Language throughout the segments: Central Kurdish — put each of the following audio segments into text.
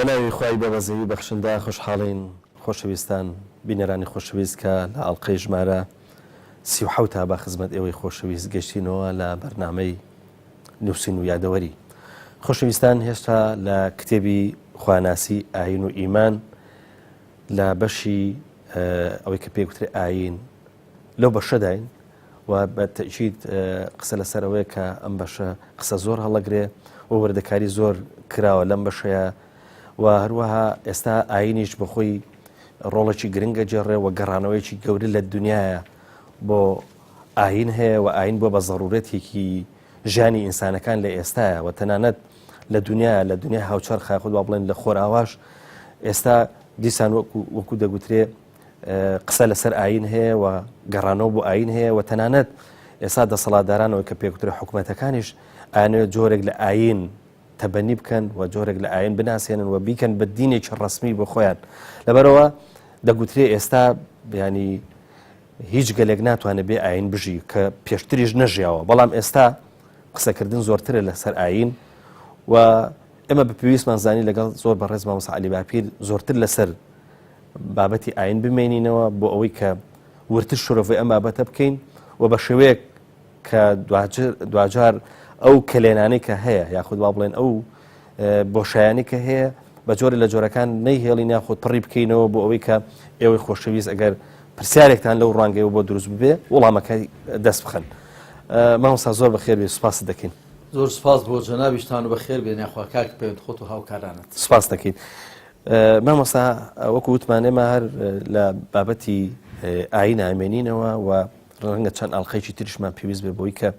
بەناوی خوای بەبەزەوی بەخشندا خۆشحاڵین خۆشەویستان بینەرانی خۆشەویست کە لە ئەڵقەی ژمارە 37 تا بە خزمەت ئێوەی خۆشەویست گەشتینەوە لە بەرنامەی نووسین و یادەوەری. خۆشەویستان هێشتا لە کتێبی خواناسی ئاین و ئیمان لە بەشی ئەوەی کە پێگوترێ ئاین لەو بەشەداین و بە تەئکید قسە لەسەرەوەی کە ئەم بەشە قسە زۆر هەڵەگرێ و وردەکاری زۆر کراوە لەم بەشەیە و هەروەها ئێستا ئاینیش بەخۆی ڕۆڵێکی گرنگە جێڕێ و گەڕانەوەیکی گەورە لە دنیاە بۆ ئاین هەیە و ئاین بۆ بە ضرورەتێکی ژیانی ئینسانەکان لە ئێستاە و تەنانەت لە دنیا هاوچەر خاخود با بڵێن لە خۆراواش ئێستا دیسان وەکو دەگوترێ قسە لەسەر ئاین هەیە و گەڕانەوە بۆ ئاین هەیە و تەنانەت ئێستا دەسەڵاتدارانەوە کە پێکوترێ حکوومەتەکانیش ئاینەوە جۆرێک لە ئاین تەبەنی بکەن و جۆرێک لە ئاین بناسیێنن و بیکەن بە دینێکی ڕسمی بۆ خۆیان. لەبەرەوە دەگوترێ ئێستا ینی هیچ گەلێک ناتوانێت بێ ئاین بژی کە پێشتریش نەژیاوە، بەڵام ئێستا قسەکردن زۆرترە لەسەر ئاین و ئێمە بە پێویستمان زانی لەگەڵ زۆر بەڕێز مامۆستا عەلی باپیر زۆرتر لەسەر بابەتی ئاین بمێنینەوە بۆ ئەوەی کە ورتر شۆرەڤی ئەم بابەتە بکەین و بە شێوەیەک کە دوجار ئەو کلێنانەی کە هەیە یاخود با بڵێن ئەو بۆشایانی کە هەیە بە جۆرە لە جۆرەکان نەیهێڵین یاخود پڕی بکەینەوە بۆ ئەوەی کە ئێوەی خۆشەویست ئەگەر پرسیارێکتان لەو ڕانگەیەوە بۆ دروست ببێ وەڵامەکەی دەست بخەن. مامۆستا زۆر بەخێر بێ، سوپاس دەکەین. زۆر سپاس بۆ جەنابیشتان و بەخێر بێن یاخوا کاک پێوت خۆت و هاوکارانت. سپاس دەکەین. مامۆستا وەکو وتمان ئێمە هەر لە بابەتی ئاین ئامێنینەوە و ڕەنگە چەند ئەڵقەیەکی تریشمان پێویست بێ بۆی کە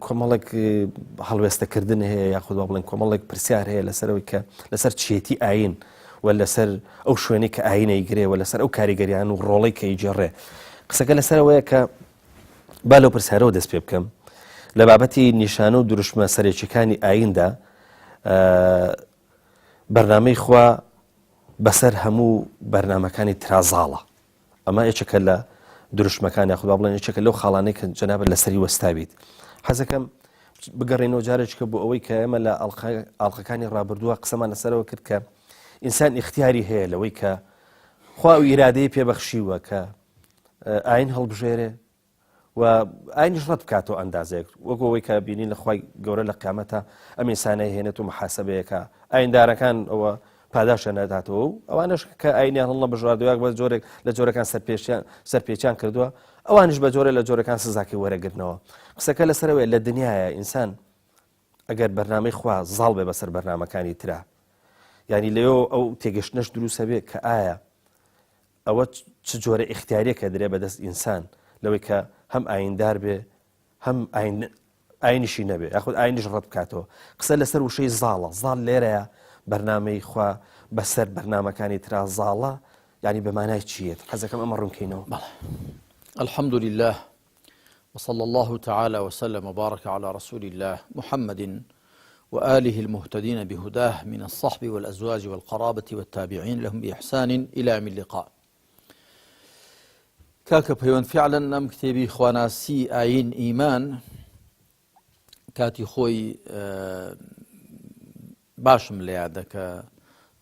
کۆمەڵێک هەڵوێستەکردن هەیە یاخود با بڵێن کۆمەڵێک پرسیار هەیە لەسەرەوەی کە لەسەر چێتی ئاین و لەسەر ئەو شوێنەی کە ئاینەی گرێ و لەسەر ئەو کاریگەریان و ڕۆڵەی کە ئیجێڕێ. قسەکە لەسەرەوەیە کە با لەو پرسیارەوە دەست پێ بکەم لە بابەتی نیشانە و دروشمە سەرێکیەکانی ئایندا بەرنامەی خوا بەسەر هەموو بەرنامەکانی ترازاڵە. ئەمە یەکێکە لە دروشمەکان یاخود با بڵێن یەکێکە لەو خاڵانەی کە جەنابە لەسەری وەستاویت. حەزەکەم بگەڕێنەوە جارێککە بۆ ئەوەی کە ئێمە لە ئاڵلقەکانی ڕابردووە قسەمان لەسەرەوە کرد کە ئینسان اختیاری هەیە لەوەی کە خوا و ئیرادەی پێبەخشیوە کە ئاین هەڵبژێرێ و ئاینیش ڕەت بکاتەوە ئەندازێک وەکو ئەوەی کە بینین لە خوای گەورە لە قیامەتە ئەم ئینسانەی هێنێت و محاسەبەیەکە ئایندارەکان ئەوە پاداشە نەداتەوە و ئەوانش کە ئاینیان هەڵ نەبژاردووە بە جۆرێک لە جۆرەکان سەرپێچیان کردووە ئەوانش بە جۆرە لە جۆرەکان سزاکەی وەرەگرتنەوە. قسەکە لەسەرەوەی لە دنیاە ئینسان ئەگەر بەرنامەی خوا زاڵ بێ بەسەر بەرنامەکانی ترا ینی لەوێ ئەو تێگەشتنەش دروستە بێ کە ئایا ئەوە چ جۆرە اختیارێکە درێ بەدەست ئینسان لەوەی کە هەم ئایندار بێ هەم ئاینیشی نەبێ یاخود ئاینیش ڕەت بکاتەوە. قسە لەسەر وشەی زاڵە زاڵ لێرەیە بەرنامەی خوا بەسەر بەرنامەکانی ترا زاڵە ینی بەمانای چیت؟ حەزەکەم ئەمە ڕوونکەینەوە. الحمد لله وصلى الله تعالى وسلم وبارك على رسول الله محمد وآله المهتدين بهداه من الصحب والأزواج والقرابة والتابعين لهم بإحسان إلى يوم اللقاء. كاك بيون فعلا نم كتابي خواناسي آين إيمان كاتي خوي باشم ليادك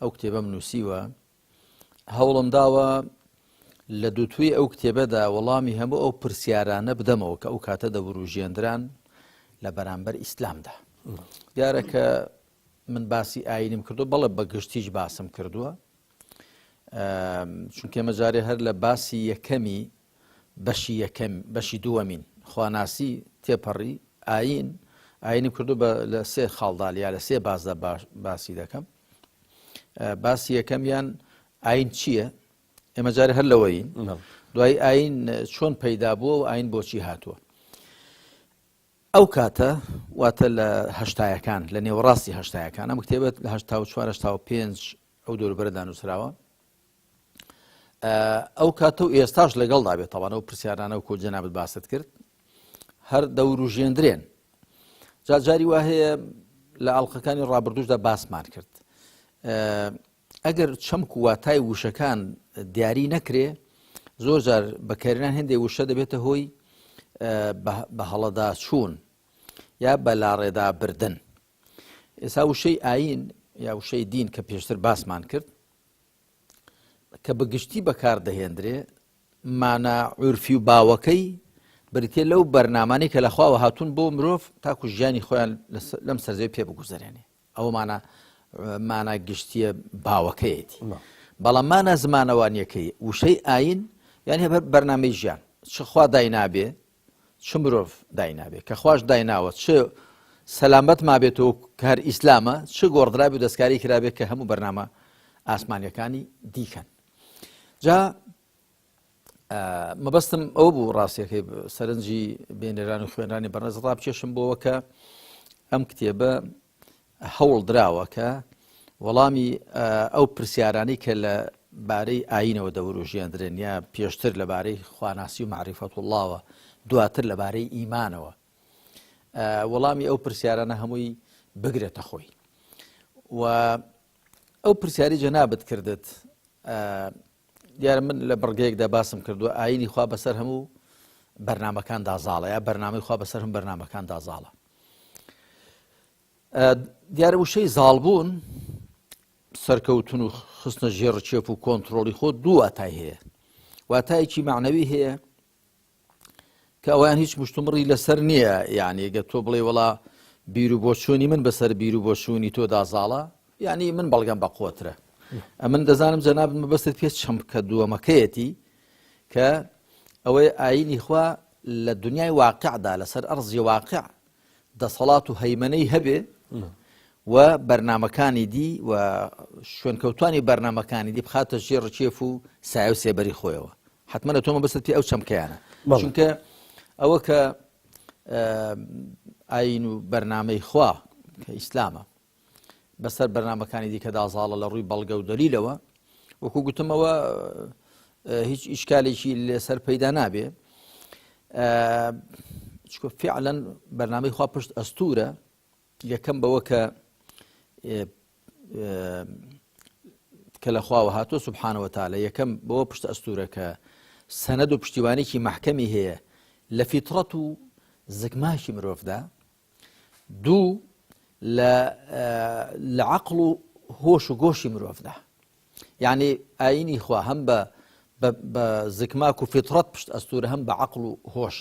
أو كتابة منوسيوة هەوڵم داوە لە دووتوی ئەو کتێبەدا وەڵامی هەموو ئەو پرسیارانە بدەمەوە کە ئەو کاتە دەبڕوژێندران لە بەرامبەر ئیسلامدا. دیارەکە من باسی ئاینیم کردو بەڵێ بە گشتیش باسم کردووە چونکە ئێمە جارێ هەر لە باسی یەکەمی بەشی دووەمین خواناسی تێپەڕی ئاینیم کردو لە سێ خاڵداڵیا لە سێ بازدا باسی دەکەم. باسی یەکەمیان ئاین چییە؟ ئێمە جارێ هەر لەوەین دوای ئاین چۆن پەیدا بووە و ئاین بۆچی هاتووە. ئەو کاتە واتە لە هەشتایەکان لە نێوەڕاستی هەشتایەکان ئەم کتێبەت لە 1985 ئەو دەوروبەرەدا نووسراوە. ئەو کاتە و ئێستاش لەگەڵدا بێت تەواو پرسیارانە و کۆ جەنابەت باست کرد هەر دەوروژێندرێن. جاری وا هەیە لە ئاڵلقەکانی ڕابردووشدا باسمان کرد ئەگەر چەمک و واتای وشەکان دیاری نەکرێ زۆر جار بەکارهێنان هێندێک وشە دەبێتە هۆی بە هەڵەدا چوون یا بە لاڕێدا بردن. ئێستا وشەی ئاین یا وشەی دین کە پێشتر باسمان کرد کە بەگشتی بەکاردەهێنرێ مانە عورفی و باوەکەی بریتێ لەو بەرنامانەی کە لەخواوە هاتوون بۆ مرۆڤ تاکو ژیانی خۆیان لەم سەرزەوی پێ بگوزارێنێ ئەوە مانە گشتیە باوەکەیەتی بەڵام مانە زمانەوانیەکەی وشەی ئاین یان هێ بەرنامەی ژیان چ خوا داینابێ چ مرۆڤ داینابێ کە خوش دایناوە چ سەلامەت مابێتەوە کە هەر ئیسلامە چ گۆڕدرابێ و دەستکاری کرابێت کە هەموو بەرنامە ئاسمانیەکانی دیکەن جا مەبەستم ئەو بوو ڕاستیەکەی سەرنجی بێنێران و خوێنرانی بەڕێز ڕابکێشم بۆەوە کە ئەم کتێبە هەوڵ دراوە کە وەڵامی ئەو پرسیارانی کە لە بارەی ئاینەوە دەوروژێندرێن یا پێشتر لەبارەی خواناسی و معریفەت اللهوە دواتر لەبارەی ئیمانەوە وەڵامی ئەو پرسیارانە هەمووی بگرێتە خۆی و ئەو پرسیاری جەنابەت کردت دیارە من لە بڕگەیەکدا باسم کردووە ئاینی خوا بەسەر هەموو بەرنامەکان دازاڵە یا بەرنامەی خوا بەسەر هەموو بەرنامەکان دازاڵە دیارە وشەی زاڵبوون سەرکەوتن و خستنە ژێر چێپ و کۆنتترۆلی خۆ دوو واتای هەیە واتایەکی معنەوی هەیە کە ئەویان هیچ مشتمڕی لەسەر نییە یعنی ئەگە تۆ بڵێ وڵا بیر و بۆچوونی من بەسەر بیر و بۆچوونی تۆ دازاڵە یعنی من بەڵگەم بە قوترە ئەمن دەزانم جەناب مەبەستت پێ چەم کە دووەمەکەیەتی کە ئەوەی ئاینی خوا لە دنیای واقعدا لەسەر ئەرزی واقع دەسەڵات و هەیمەنەی هەبێ و بەرنامەکانی دی و شوێنکەوتانی بەرنامەکانی دی بخاتە ژێر چێف و سایە و سێبەری خۆیەوە حتممە لە تۆ مەبەستت پێ ئەو چەمکەیانە چونکە ئەوە کە ئاین و بەرنامەی خوا کە ئیسلامە بەسەر بەرنامەکانی دیکە دازاڵە لە ڕووی بەڵگە و دەلیلەوە وەکو گوتمەوە هیچ ئیشکالێکی لەسەر پەیدا نابێ فعلا بەرنامەی خوا پشت ئەستورە یەکەم بەوە کە لە خواوە هاتۆ سبحانەوە تاالە یەکەم بەوە پشت ئەستورە کە سەنەد و پشتیوانێکی مەحکەمی هەیە لە فیتڕەت و زگماشی مرۆڤدا دوو لە عەقڵ و هۆش و گۆشی مرۆڤدا یعنی ئاینی خوا هەم بە زگماک و فیتڕەت پشت ئەستورە هەم بە عەقڵ و هۆش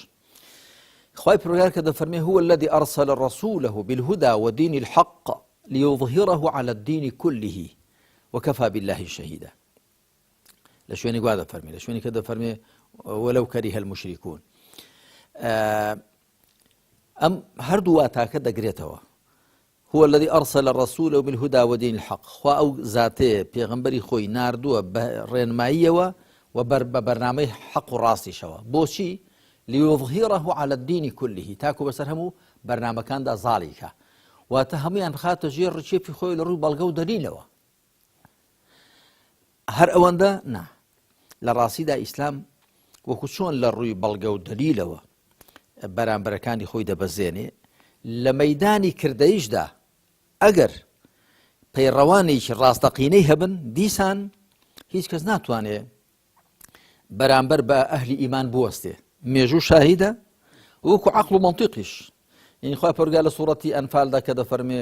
خوای پروردگار کە دەفەرمێ هو الذي أرسل رسوله بالهدى ودين الحق ليظهره على الدين كله وكفى بالله شهيدا لشوێنی گوا دەفەرمێ لە شوێنی کە دەفەرمێ ولو كره المشركون ئەم هەردوو واتاکە دەگرێتەوە هو الذي أرسل رسوله بالهدى ودين الحق خوا ئەو زاتەیە پێغەمبەری خۆی ناردووە بە ڕێنماییەوە و بە بەرنامەی حەق و ڕاستیشەوە بۆچی ليظهره على الدين كله تاكو بسر همو برنامجان دا ظاليكا واتهميان بخاطر جير رشي في خوي لروي بلغو دليلوا هر اواندا نا لراسي دا اسلام وكشون لروي بلغو دليلوا برامبركان خوي دا بزيني لميداني كردايش دا اگر پەیڕەوانێکی ڕاستەقینەی هەبن دیسان هیچ کەس ناتوانێت بەرامبەر بە ئەهلی ئیمان بوەستێ مێژوو شاهیدە وەکو عەقڵ و مەنطیقیش یعنی خوا پەروەردگار لە سوورەتی ئەنفالدا کە دەفەرمێ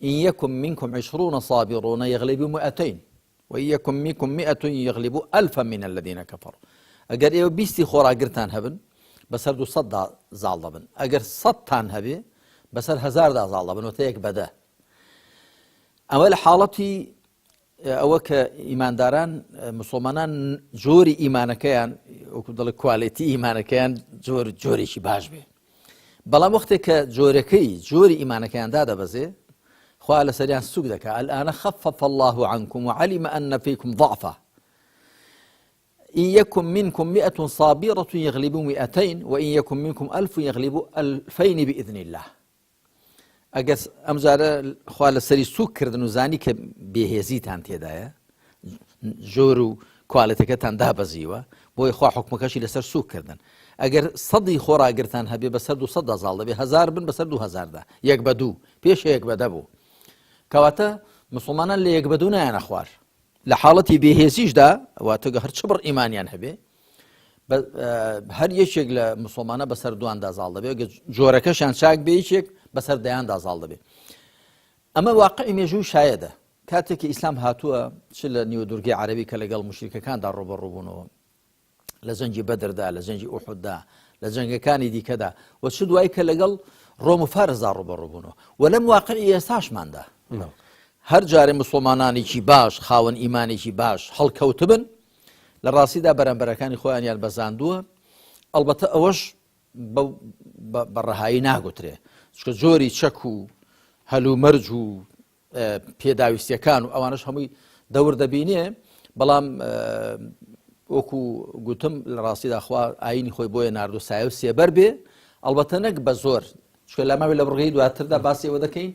إن يكن منكم 20 صابرون يغلبوا 200 وإن يكن منكم 100 يغلبوا 1000 من الذين كفروا ئەگەر ئێوە 20 خۆراگرتان هەبن بەسەر 200 زاڵ دەبن ئەگەر 100تان هەبێ بەسەر 1000 زاڵ دەبن وتە یەک بەدە ئەوە لە حاڵەتی ئەوە کە ئیمانداران مسلمانان جۆری ئیمانەکەیان وەکو دەڵێ کواڵیتی ئیمانەکەیان جۆرێکی باش بێ بەڵام وەختێک کە جۆری ئیمانەکەیان دادەبەزێ خوا لەسەریان سوک دەکا الآن خفف الله عنكم وعلم أن فيكم ضعفا إن يكن منكم 100 صابرة يغلبوا 200 وإن يكن منكم 1000 يغلبوا 2000 بإذن الله ئەگەر ئەمجارە خوا لەسەری سوک کردن و زانی کە بێهێزیتان تێدایە ژۆر و کواڵەتەکەتان دابەزیوە بۆی خوا حکمەکەشی لەسەر سوک کردن ئەگەر 100 خۆراگرتان هەبێ بەسەر 200 زاڵ دەبێ 1000 بن بەسەر 2000دا یەک بە دوو پێش یەک بەدە بوو کەواتە مسلمانان لە یەک بە دوو نایانە خوار لە حاڵەتی بێهێزیشدا واتە هەر چ بڕ ئیمانیان هەبێ هەر یەکێک لە مسلمانە بەسەر دواندا زاڵ دەبێ جۆرەکەشیان چاک بێ یەکێک بەسەر دەیاندا زاڵ دەبێ ئەمە واقعی مێژووی شایەدە کاتێکی ئیسلام هاتووە چ لە نیوە دورگی عەرەبی کە لەگەڵ موشریکەکاندا ڕوبەڕووبوونەوە لە جەنگی بەدردا لە جەنگی ئوحوددا لە جەنگەکانی دیکەدا و چ دوایی کە لەگەڵ ڕۆم و فارسدا ڕوبەڕووبوونەوە و لەم واقعی ئێستاشماندا هەر جارێ مسڵمانانێکی باش خاوەن ئیمانێکی باش هەڵکەوتبن لە ڕاستیدا بەرامبەرەکانی خۆیانیان بەزاندووە ئەلبەتە ئەوەش بەڕەهایی ناگوترێ چکە جۆری چەک و هەلومەرج و پێداویستیەکان و ئەوانش هەمووی دەور دەبینێ بەڵام وەکو گوتم لە ڕاستیدا خوا ئاینی خۆی بۆیە ناردو سایە و سێبەر بێ ئەلبەتە نەک بە زۆر چکە لەماوێ لە بڕگەی دواتردا باسی ئەوە دەکەین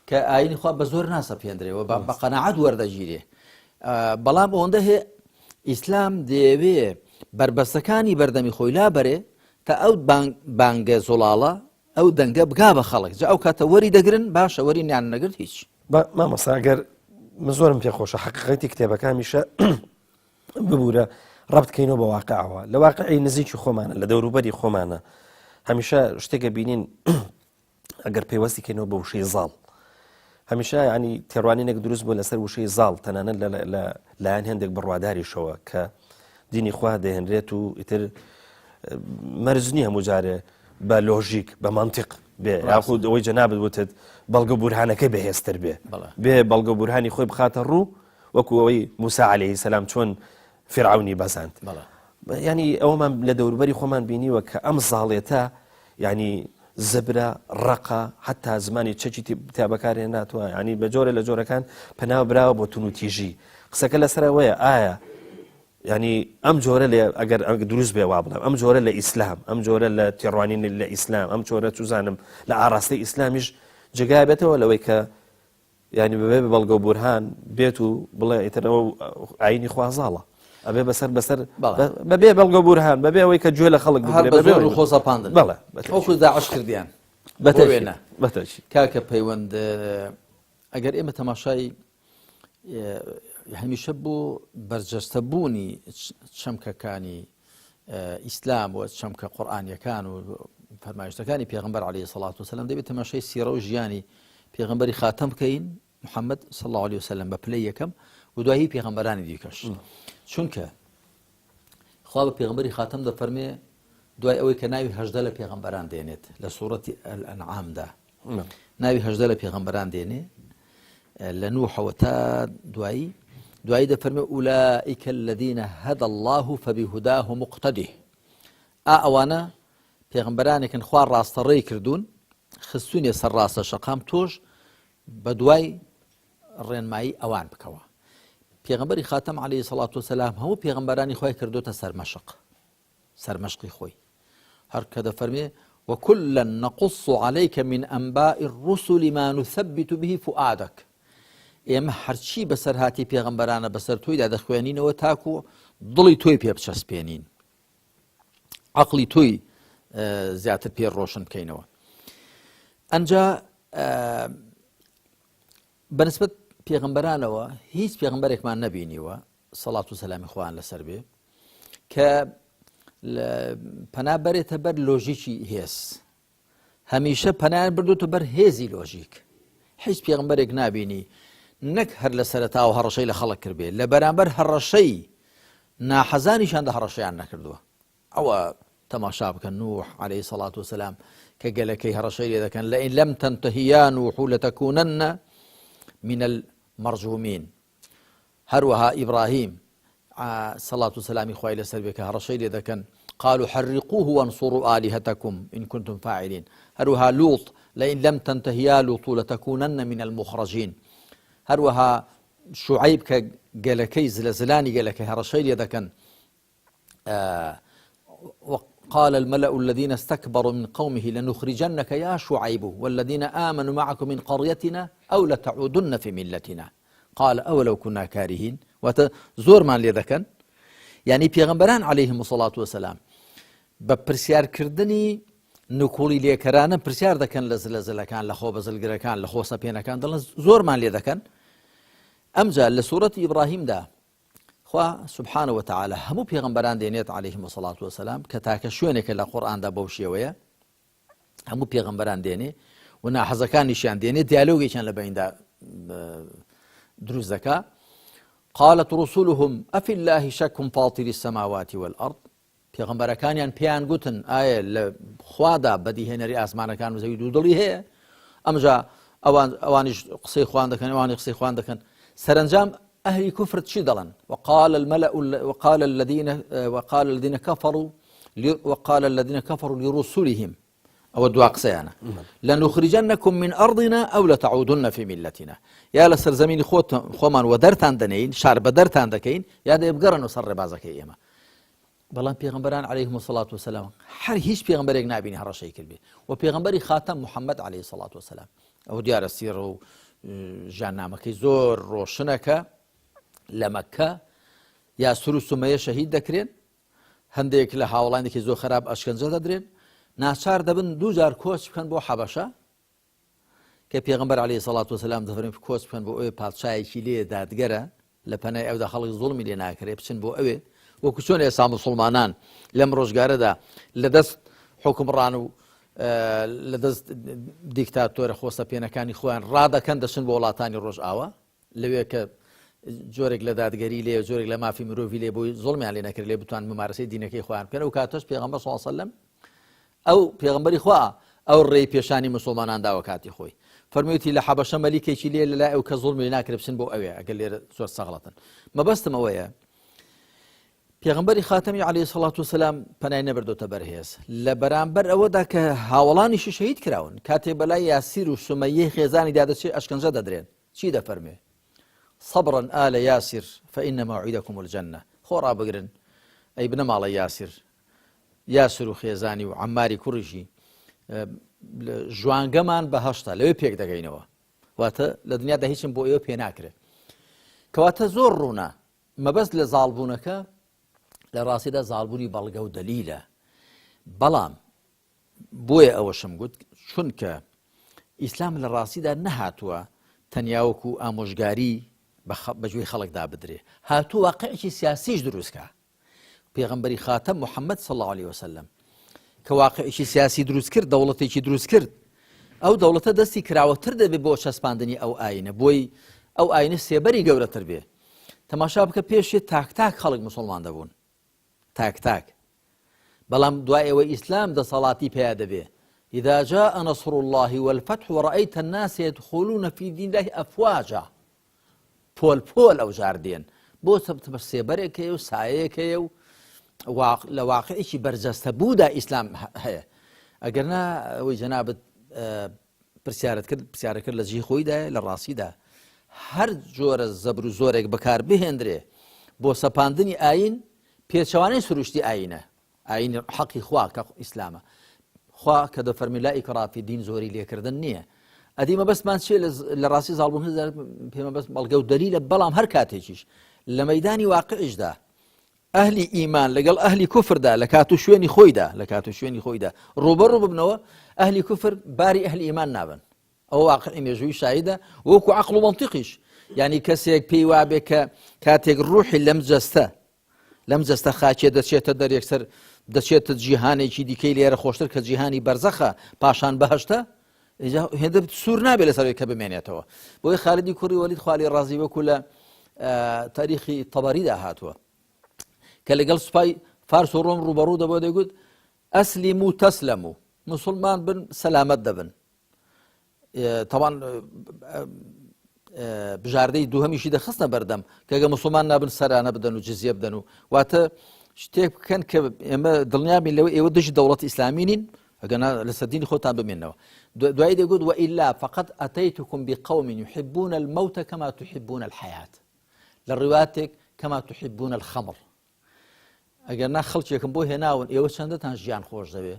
کە ئاینی خوا بە زۆر ناسەپێندرێەوە بە قەناعەت وەردەگیرێ بەڵام ئەوەندە هەیە ئیسلام دەیەوێ بربەستەکانی بەردەمی خۆی لابەرێ تا ئەو بانگە زۆڵاڵە ئەو دەنگە بگا بە خەڵک جا ئەو کاتە وەری دەگرن باشە وەری نیان نەگرت هیچ مامۆستا ئەگەر من زۆرم پێخۆشە حقیقەتی کتێبەکانیشە ببوورە ڕەبت بکەینەوە بە واقعەوە لە واقعی نزیکی خۆمانە لە دەوروبەری خۆمانە هەمیشە شتێکە بینین ئەگەر پێوەستی کەینەوە بە وشەی زاڵ هەمیشە ینی تێڕوانینێک دروست بوو لەسەر وشەی زاڵ تەنانەت لایەن هێندێک بڕواداریشەوە کە دینی خوا دەهێنرێت و ئیتر مەرج نییە هەموو جارێ بە لۆژیک بە مانتیق بێ یاخود ئەوەی جەنابەت وتت بەڵگە بورهانەکەی بەهێزتر بێ بەڵگە بورهانی خۆی بخاتە ڕوو وەکو ئەوەی موسا عەلەیهی سەلام چۆن فیرعونی بەزاند ینی ئەوەمان لە دەوروبەری خۆمان بینیوە کە ئەم زاڵێتە ینی زبرە ڕقە حتا زمانی چەکی تابەکارێ ناتوە ینی بە جۆرە لە جۆرەکان پەناو براوە بۆ تون و تیژی قسەکە لەسەرەوەیە ئایا ینی ئەم جۆرە ئەگەر دروست بێ وا بڵێم ئەم جۆرە لە ئیسلام ئەم جۆرە لە تێڕوانین لە ئیسلام ئەم جۆرە توزانم لە ئاڕاستەی ئیسلامیش جگای بێتەوە لەوەی کە ینی بەبێ بەڵگە و بورهان بێت و بڵێ ئیترەوە ئاینی خوازاڵە ئەبێ بەسەر بەبێ بەڵگە و بورهان بەبێ ئەوەی کە گوێ لە خەڵک خۆزەپاندن بەڵێ ئەوکو داعش کردیان بەتەوێنە کاکە پەیوەند ئەگەر ئێمە تەماشای هەمیشە بۆ بەرجەستەبوونی چەمکەکانی ئیسلام و چەمکە قورئانیەکان و فەرمایشتەکانی پێغەمبەر عەلەیهی سەڵات وسەلام دەبێت تەماشای سیرە و ژیانی پێغەمبەری خاتەم بکەین محەممەد صلی الله علیه وسلم بە پلەی یەکەم و دوایی پێغەمبەرانی دیکەش چونکە خوا بە پێغەمبەری خاتەم دەفەرمێ دوای ئەوەی کە ناوی هەژدە لە پێغەمبەران دێنێت لە سوورەتی ئەنعامدا ناوی هەژدە لە پێغەمبەران دێنێ لە نوحەوە تا دوایی دەفەرمێ ئولائیکە الذینە هەدە الله فبهداه مقتده ئەوانە پێغەمبەرانێکن خوا ڕاستەڕێی کردوون خستوونێ سەر ڕاستە شەقام تۆش بە دوای ڕێنمایی ئەوان بکەوە پێغەمبەری خاتەم عەلەیهی سەڵات وسەلام هەموو پێغەمبەرانی خۆی کردوتە سەرمەشقی خۆی هەر کە دەفەرمێ وكلا نقص عليك من أنباء الرسل ما نثبت به فؤادك ئێمە هەرچی بەسەر هاتی پێغەمبەرانە بەسەر تۆیدا دەخوێنینەوە تاکو دڵی تۆی پێ بچەسپێنین عەقڵی تۆی زیاتر پێ ڕۆشن بکەینەوە ئەنجا بەنسبەت پێغەمبەرانەوە هیچ پێغەمبەرێکمان نەبینیوە سەڵات و سەلامی خوان لەسەر بێ کە پەنا بەرێتە بەر لۆژیکی هێز هەمیشە پەنایان بردوتە بەر هێزی لۆژیک هیچ پێغەمبەرێک نابینی نەک هەر لە سەرەتاوە هەڕەشەی لە خەڵک کردبێ لە بەرامبەر هەڕەشەی ناحەزانیشان هەڕەشەیان نەکردووە ئەوە تەماشا بکەن نوح عەلەیهی سەڵات وسەلام کە گەلەکەی هەڕەشەی لێ دەکەن لئین لەم تەنتەهی یا نوح لەتەکوونەنە من المەرجومین هەروەها ئیبراهیم سەڵات وسەلامی خوای لەسەر بێ کە هەڕەشەی لێ دەکەن قالوا حرقوه وانصروا آلهتكم إن كنتم فاعلين هروها لوط لئن لم تنتهي يا لوط لتكونن من المخرجين هروها شعيب كجلكي زلزلاني جلكي هرشي يدكن وقال الملأ الذين استكبروا من قومه لنخرجنك يا شعيب والذين آمنوا معكم من قريتنا أو لتعودن في ملتنا قال أولو كنا كارهين وتزور من لذكن يعني پیغمبران عليهم الصلاة والسلام بپرسیار کردنی نکوڵی لێکەرانە پرسیار دەکەن لە زلزلەکان لە خۆ بەزلگرەکان لە خۆ سەپێنەکان دەڵێن زۆرمان لێ دەکەن ئەمجا لە سوورەتی ئیبراهیمدا خوا سبحانه وتعالى هەموو پێغەمبەران دێنێت عليهم الصلاة والسلام کە تاکە شوێنێکە لە قورئاندا بەو شێوەیە هەموو پێغەمبەران دێنێ و ناحەزەکانیشیان دێنێ دیالۆگێکیان لە بەیندا دروست دەکا. قالت رسولهم أفي الله شك فاطر السماوات والأرض. پێغەمبەرەکانیان پێیان گوتن ئایا لە خوادا بەدیهێنەری ئاسمانەکان و زەوی دوودڵی هەیە؟ ئەمجا ئەوانیش قسەی خوان دەکەن، ئەوانی قسەی خوان دەکەن. سەرنجام ئەهلی کوفر چی دەڵێن؟ وقال الذين كفروا لرسلهم أو دوا قسەیانە لنخرجنكم من أرضنا أو لتعودن في ملتنا. یا لە سەرزەمینی خۆمان وە دەرتان دەنێین، شار بە دەرتان دەکەین، یا دەبگەڕن و سەر ڕێبازەکەی ئێمە. بەڵام پێغەمبەران عەلەیهیمو سەڵات وسەلام هەر هیچ پێغەمبەرێک نابینی هەڕەشەی کردبێ و پێغەمبەری خاتەم محەممەد عەلەیهی سەڵات وسەلام. ئەو دیارە سیرە و ژیاننامەکەی زۆر ڕۆشنەکە لە مەککە یاسر و سومەیە شەهید دەکرێن، هەندێک لە هاوڵانێکی زۆر خراپ ئەشکەنجە دەدرێن، ناچار دەبن دوو جار کۆچ بکەن بۆ حەبەشە کە پێغەمبەر عەلەیهی سەڵات وسەلام دەفەرمێ کۆچ بکەن بۆ ئەوێ پادشایەکی لێ دادگەرە لە پەنای ئەودا خەڵک زوڵمی لێ ناکرێ بچن بۆ ئەوێ وەکو چۆن ئێستا موسڵمانان لەم ڕۆژگارەدا لەدەست حوکمڕان و لەدەست دیکتاتۆرە خۆستە پێنەکانی خۆیان ڕادەکەن دەچن بۆ وڵاتانی ڕۆژئاوا لەوێ کە جۆرێک لە دادگەری لێ جۆرێک لە مافی مرۆڤی لێ بۆی زوڵمیان لێ نەکرد لێ بتوان ممارەسەی دینەکەی خۆیان بکەن. ئەو کاتەش پێغەمبەر صلی الله علیه و سلم ئەو پێغەمبەری خوا ئەو ڕێی پێشانی موسڵمانان داوە کاتی خۆی فەرموویەتی لە حەبەشە مەلیکێکی لێ لەلای ئەو کە زوڵمی لێ ناکرێ بچن بۆ ئەوێ ئەگەر لێرە زۆر سەغڵەتن. مەبەستم ئەوەیە پێغەمبەری خاتەمی عەلەیهی سەڵات وسەلام پەنای نەبردۆتە بەرهێز لە بەرامبەر ئەوەدا کە هاوڵانیشی شەهید کراون کاتێ بەلای یاسیر و سومەیەی خێزانی دادەچێت ئەشکەنجە دەدرێن چی دەفەرمێ؟ صبرا آل ياسر فإن موعدكم الجنة. خۆ ڕابگرن ئەی بنە ماڵە یاسر و خێزانی و عەماری کوڕیشی ژوانگەمان بەهەشتا لەوێ پێک دەگەینەوە، واتە لە دنیادا هیچم بۆ ئێوە پێ ناکرێت. کەواتە زۆر ڕوونە مەبەست لە زاڵبوونەکە لە ڕاستیدا زاڵبوونی بەڵگە و دەلیلە. بەڵام بۆیە ئەوەشم گوت چونکە ئیسلام لە ڕاستیدا نەهاتووە تەنیاوەکو ئامۆژگاری بەگوێی خەڵکدا بدرێ، هاتوو واقعێکی سیاسیش دروستکە. پێغەمبەری خاتەم محەممەد صلی الله علیه وسلم کە واقعێکی سیاسی دروست کرد، دەوڵەتێکی دروست کرد، ئەو دەوڵەتە دەستی کراوەتر دەبێت بۆ چەسپاندنی ئەو ئاینە، بۆی ئەو ئاینە سێبەری گەورەتر بێ. تەماشا بکە پێشێ تاک خەڵک مسلمان دەبوون، تاک. بەڵام دوای ئەوە ئیسلام دەسەڵاتی پێیا دەبێ. إذا جاء نصر الله والفتح ورأيت الناس يدخلون في دين الله أفواجا. پۆل ئەو جاردێن بۆ سێبەرێکەیە و سایەیەکەیە و لە واقعێکی بەرجەستە بوودا ئیسلام هەیە. ئەگەرنا ئەوەی جەنابەت پرسیارە کرد لە جێی خۆیدایە لە ڕاستیدا هەر جۆرە زەبر و زۆرێک بەکار بهێندرێ بۆ سەپاندنی ئاین پێچەوانەی سروشتی ئاینە، ئاینی حەقی خوا کە ئیسلامە. خوا کە دەفەرمی لا ئیکراها فی دین زۆری لێکردن نییە. ئەدی مەبەستمان چێ لە ڕاستی زاڵبوون پێمەبەست بەڵگە و دەلیلە. بەڵام هەر کاتێکیش لە مەیدانی واقعیشدا ئەهلی ئیمان لەگەڵ ئەهلی کوفردا لە کات و شوێنی خۆیدا ڕوبەڕوو ببنەوە، ئەهلی کوفر باری ئەهلی ئیمان نابن. ئەو واقعی مێژووی شایدە وەکو عەقڵ و مەنتیقیش. یعنی کەسێک پێی وابێ کە کاتێک ڕوحی لەم جەستە خاچێ دەچێتە دەرێکسەر دەچێتە جیهانێکی دیکەی لێرە خۆشتر کە جیهانی بەرزەخە پاشان بەهەشتە هێندە سوور نابێت لەسەرەوەی کە بمێنێتەوە. بۆی خالدی کوڕی وەلید خوا لێی ڕازی وەکو لە تاریخی تەبەریدا هاتووە کە لەگەڵ سوپای فارس و ڕۆم ڕوبەڕوو دەبۆ دەیگوت ئەسلیموا تەسلەموا، موسڵمان بن سەلامەت دەبن. تەوان بژاردەی دووهەمیشی دەخستنە بەردەم کە ئەگە موسڵمان نابن سەرانە بدەن و جزیە بدەن و واتە شتێک بکەن کە ئێمە دڵنیابین لەوە ئێوە دژی دەوڵەتی ئیسلامی نین، ئەگەنا لەسەر دینی خۆتان بمێنەوە. دوای دەیگوت وئیلا فقط ئەتەیتکم بقوم يحبون الموت كما تحبون الحياة. لە ڕوايەتێک كما تحبون الخمر. ئەگەرنا خەڵکێکم بۆ هێناون ئێوە چەندەتان ژیان خۆش دەوێ،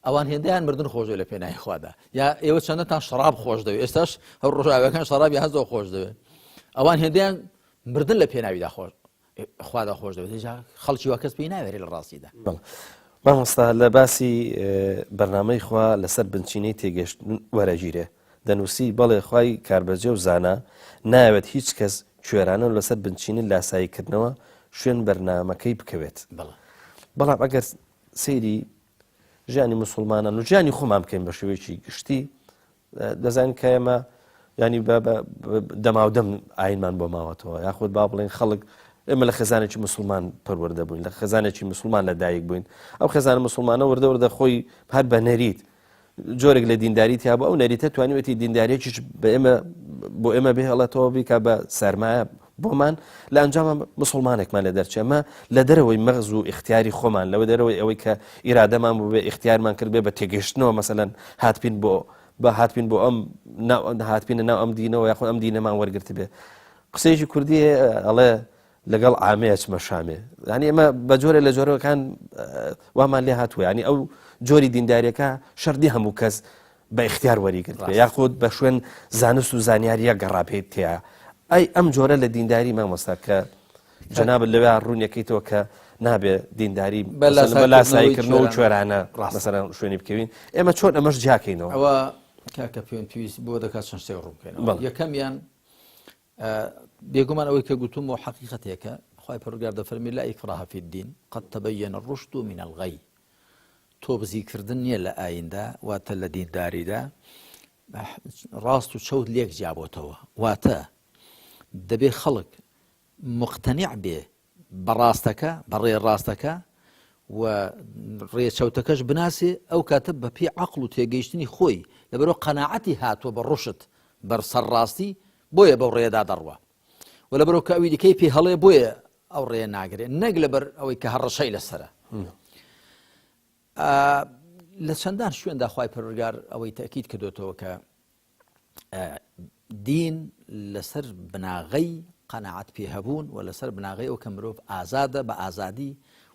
ئەوان هێندەیان مردن خۆش دەوێت لە پێناوی خوادا، یا ئێوە چەندەتان شراب خۆش دەوێت، ئێستاش هەر ڕۆژاویەکان شرابی هەزەوە خۆش دەوێت، ئەوان هێندەیان مردن لە پێناویدا خوادا خۆش دەوێت. خەڵکی وا کەس پێی ناوێت لە ڕاستیدا. مامۆستا لە باسی بەرنامەی خوا لەسەر بنچینەی تێگەشتن وەرەگیرێ دەنووسی بەڵێ خوای کاربەجێ و زانا ناوێت هیچ کەس کوێرانە و لەسەر بنچینی لاساییکردنەوە شوێن بەرنامەکەی بکەوێت. بەڵام ئەگەر سەیری ژیانی موسڵمانان و ژیانی خۆمان بکەین بە شێوەیەکی گشتی دەزانین کە ئێمە ینی دەماودەم ئاینمان بۆ ماوەتەوە یاخود با بڵێن خەڵک ئێمە لە خێزانێکی مسلمان پەروەردە بووین لە خێزانێکی مسلمان لە دایک بووین ئەو خێزانە مسلمانە وردە خۆی هەر بە نەریت جۆرێک لە دینداریت یا بۆ ئەو نەریتە توانیوێتی دینداریەکیش بۆ ئێمە بهێڵێتەوە بیکە بە سەرمایە بۆمان لە ئەنجامە مسلمانێکمان لە دەرچێ ئەمە لە دەرەوەی مەغز و اختیاری خۆمان لەوە دەرەوەی ئەوەی کە ئیرادەمان بوو بێ اختیارمان کرد بێ بە تێگەشتنەوە مەسەلەن هاتبین بۆ ئەم هاتبینە ناو ئەم دینەوە یاخۆ ئەم دینەمان وەرگرت بێ قسەیەکی کوردی ئەڵێ لەگەڵ عامەیە چمە شامێ ینی ئەمە بە جۆرە لە جۆرەکان وامان لێ هاتووە ینی ئەو جۆری دینداریەکە شەردی هەموو کەس بە اختیار وەریگرت بێ یاخود بە شوێن زانست و زانیاریە گەڕاپێت تێە ئەی ئەم جۆرە لە دینداری مامۆستا کە جەناب لەوێ ڕوونیەکەیتەوە کە نابێ دینداری بەلاساییکردنەوە و کوێرانە مەسەڵەن شوێنی بکەوین ئێمە چۆن ئەمەش جاکەینەوە ئەوە کاکە پێویست بۆ دەکات چەند شتێک ڕوونکەینەوە یەکەمیان بێگومان ئەوەی کە گوتومەوە حەقیقەتێکە خوای پەروەردگار دەفەرمێ لا ئیکراها فی الدین قد تبین الرشد من الغی تۆ بزیکردن نییە لە ئایندا واتە لە دینداریدا ڕاست و چەوت لێک جیابۆتەوە واتە دەبێ خەڵک مقتەنیع بێ بەڕاستەکە بەڕێ ڕاستەکە و ڕێچەوتەکەش بناسێ ئەو کاتە بە پێی عەقڵ و تێگەیشتنی خۆی لەبەرەوە قەناعەتی هاتووە بە ڕوشت بەرسەرڕاستی بۆیە بەو ڕێدا دەڕوە و لەبەرەوە کە ئەوی دیکەی پێی هەڵێ بۆیە ئەو ڕێ ناگرێت نەک لەبەر ئەوەی کە هەڕەشەی لەسرە لە چەندان شوێندا خوای پەروەردگار ئەوەی تەکید کردوێتەوە کە دین لەسەر بناغەی قەناعەت پێهەبوون و لەسەر بناغەی ئەو کە مرۆڤ ئازادە بە ئازادی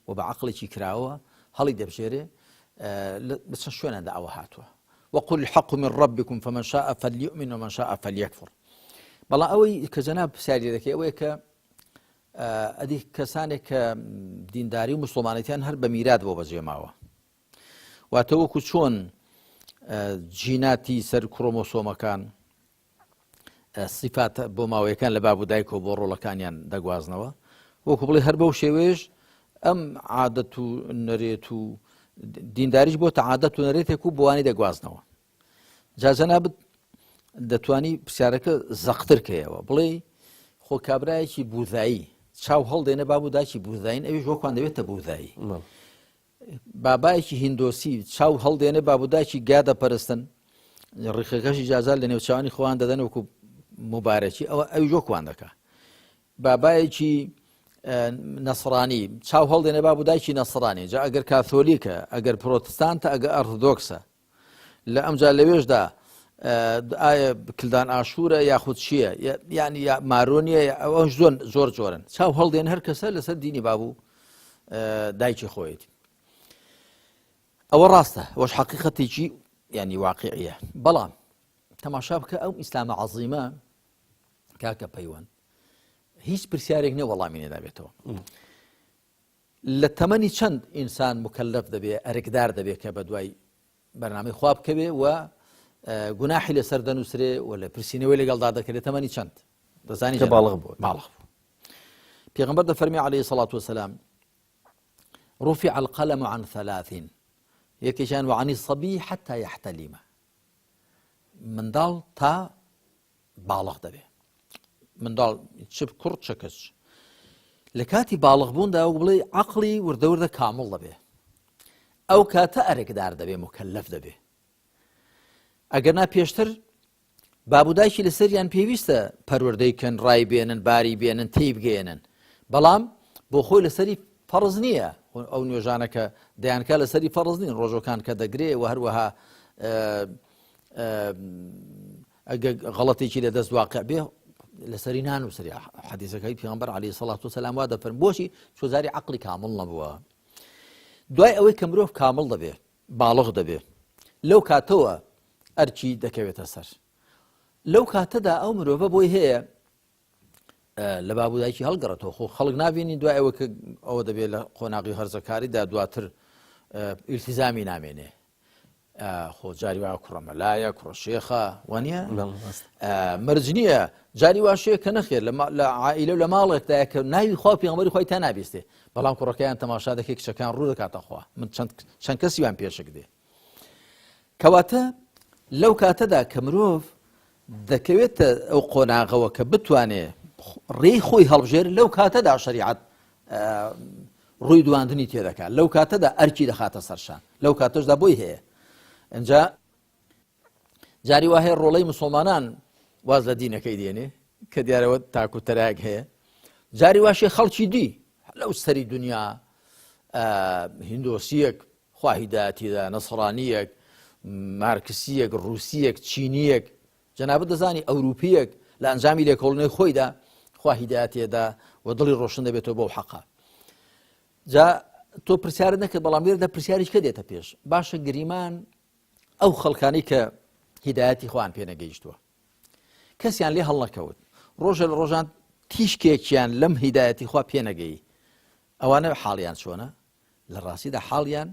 و بە عەقڵێکی کراوە هەڵی دەبژێرێ لە چەند شوێنەدا ئەوە هاتووە وقل الحق من ربكم فمن شاء فليؤمن ومن شاء فليكفر بەڵام ئەوەی کە جەناب سیاری دەکەی ئەوەیە کە ئەدی کەسانێک کە دینداری و موسڵمانەتیان هەر بە میرات بۆ بەجێماوە واتە وەکو چۆن جیناتی سەر کڕۆمۆسۆمەکان سیفات بۆ ماوەیەکان لە باب و دایکەوە بۆ ڕۆڵەکانیان دەگوازنەوە وەکو بڵێ هەر بەو شێوێژ ئەم عادەت و نەرێت و دینداریش بۆ عادەت و نەرێتێک و بۆوانی دەگوازنەوە جا جەنابەت دەتوانی پرسیارەکە زەقترکەیەوە بڵێ خۆ کابرایەکی بوذایی چاو هەڵدێنە باب و دایکی بوذاین ئەویش وەکوان دەوێتە بوذایی بابایەکی هیندۆسی چاو هەڵدێنێ باب و دایکی گا دەپەرستن ڕیخەکەشی جازال لە نێوچوانی خۆیان دەدەن وەکو مبارەکی ئەوی جۆکوان دەکا بابایەکی نەسڕانی چاو هەڵدێنێ باب و دایکی نەسڕانی جا ئەگەر کاتۆلیکە ئەگەر پرۆتستانتە ئەگەر ئەرتۆدۆکسە لە ئەمجا لەوێشدا ئایا کلدان ئاشورە یاخود چییە یعنی مارۆنیە ئەوەش زۆر جۆرن چاو هەڵدێن هەر کەسە لەسەر دینی بابوو دایکی خۆیەتی ئەوە ڕاستە ئەوەش حەقیقەتێکی ینی واقعیە بەڵام تەماشا بکە ئەو ئیسلامە عەزیمە کاکە پەیوەند هیچ پرسیارێک نێ وەڵامی نێدا بێتەوە لە تەمەنی چەند ئینسان مکەلەف دەبێ ئەرکدار دەبێت کە بە دوای بەرنامەی خوا بکەوێ و گوناحی لەسەر دەنووسرێ و لە پرسیینەوەی لەگەڵدا دەکرێت تەمەنی چەند دەزانی باڵغ بوو پێغەمبەر دەفەرمی عەلەیهی سەڵات وسەلام رفع القلم عن ثلاث یەکێکیان وعن الصبي حتى يحتلم منداڵ تا باڵغ دەبێ منداڵ چ کوڕ چ کەچ لە کاتی باڵغ بووندا و بڵێ عەقڵی وردەوردە کامڵ دەبێ ئەو کاتە ئەرێکدار دەبێ مکەلەف دەبێ ئەگەر نا پێشتر بابودایکی لەسەریان پێویستە پەروەردەیکەن ڕای بێنن باری بێنن تێی بگەێنن بەڵام بۆ خۆی لەسەری فەرز نییە ئەو نوێژانەکە دەیانکە لەسەری فەرز نین ڕۆژۆکان کە دەگرێ و هەروەها ئەگە غەڵەتێکی لە دەست واقع بێ لەسەری نانووسری حەدیثەکەی پێغەمبەر عەلەیهی سەڵات وسەلام وا دەفەرمێ بۆچی چۆزاری عەقڵی کامڵ نەبووە دوای ئەوەی کە مرۆڤ کامڵ دەبێ باڵغ دەبێ لەو کاتەوە ئەرکی دەکەوێتە سەر لەو کاتەدا ئەو مرۆڤە بۆی هەیە لە بابودایکی هەڵگەڕێتەوە خۆ خەڵک نابینی دوای ئەوە کە ئەوە دەبێت لە قۆناغی هەرزەکاریدا دواتر ئیلتیزامی نامێنێ خۆ جاری وا کوڕەمە لایە کوڕە شێخە وانە مەرج نییە جاری وا شەیە کە نەخێر لە عائیلە و لە ماڵێکدایە کە ناوی خوا پێغەمبەری خۆی تا نابیستێ بەڵام کوڕەکەیان تەماشا دەکەی کچەکان ڕوو دەکاتە خوا من چەند کەسیوان پێشک دێ کەواتە لەو کاتەدا کە مرۆڤ دەکەوێتە ئەو قۆناغەوە کە بتوانێ ڕێی خۆی هەڵبژێر لەو کاتەدا شەریعەت ڕووی دواندنی تێدەکات لەو کاتەدا ئەرکی دەخاتە سەرشان لەو کاتەشدا بۆی هەیە ئەنجا جاری وا هەیە ڕۆڵەی مسلمانان واز لە دینەکەی دێنێ کە دیارەوە تاکو تەراک هەیە جاری واشێ خەڵکی دی لەو سەری دنیا هیندۆسیەک خوا هیدایەتیدا نەسڕانیەک مارکسیەک ڕووسیەک چینیەک جەنابەت دەزانی ئەوروپیەک لە ئەنجامی لێکۆڵینەوەی خۆیدا خوا هیدایەتێدا و دڵی ڕۆشن دەبێتەوە بەو حەقا جا تۆ پرسیارت نەکرد بەڵام لێرەدا پرسیاریش کە دێتە پێش باشە گریمان ئەو خەڵکانی کە هیدایەتی خۆیان پێ نەگەیشتووە کەسیان لێ هەڵ نەکەوت ڕۆژە لە ڕۆژان تیشکێکیان لەم هیدایەتی خوا پێ نەگەی ئەوانە حاڵیان چۆنە لە ڕاستیدا حاڵیان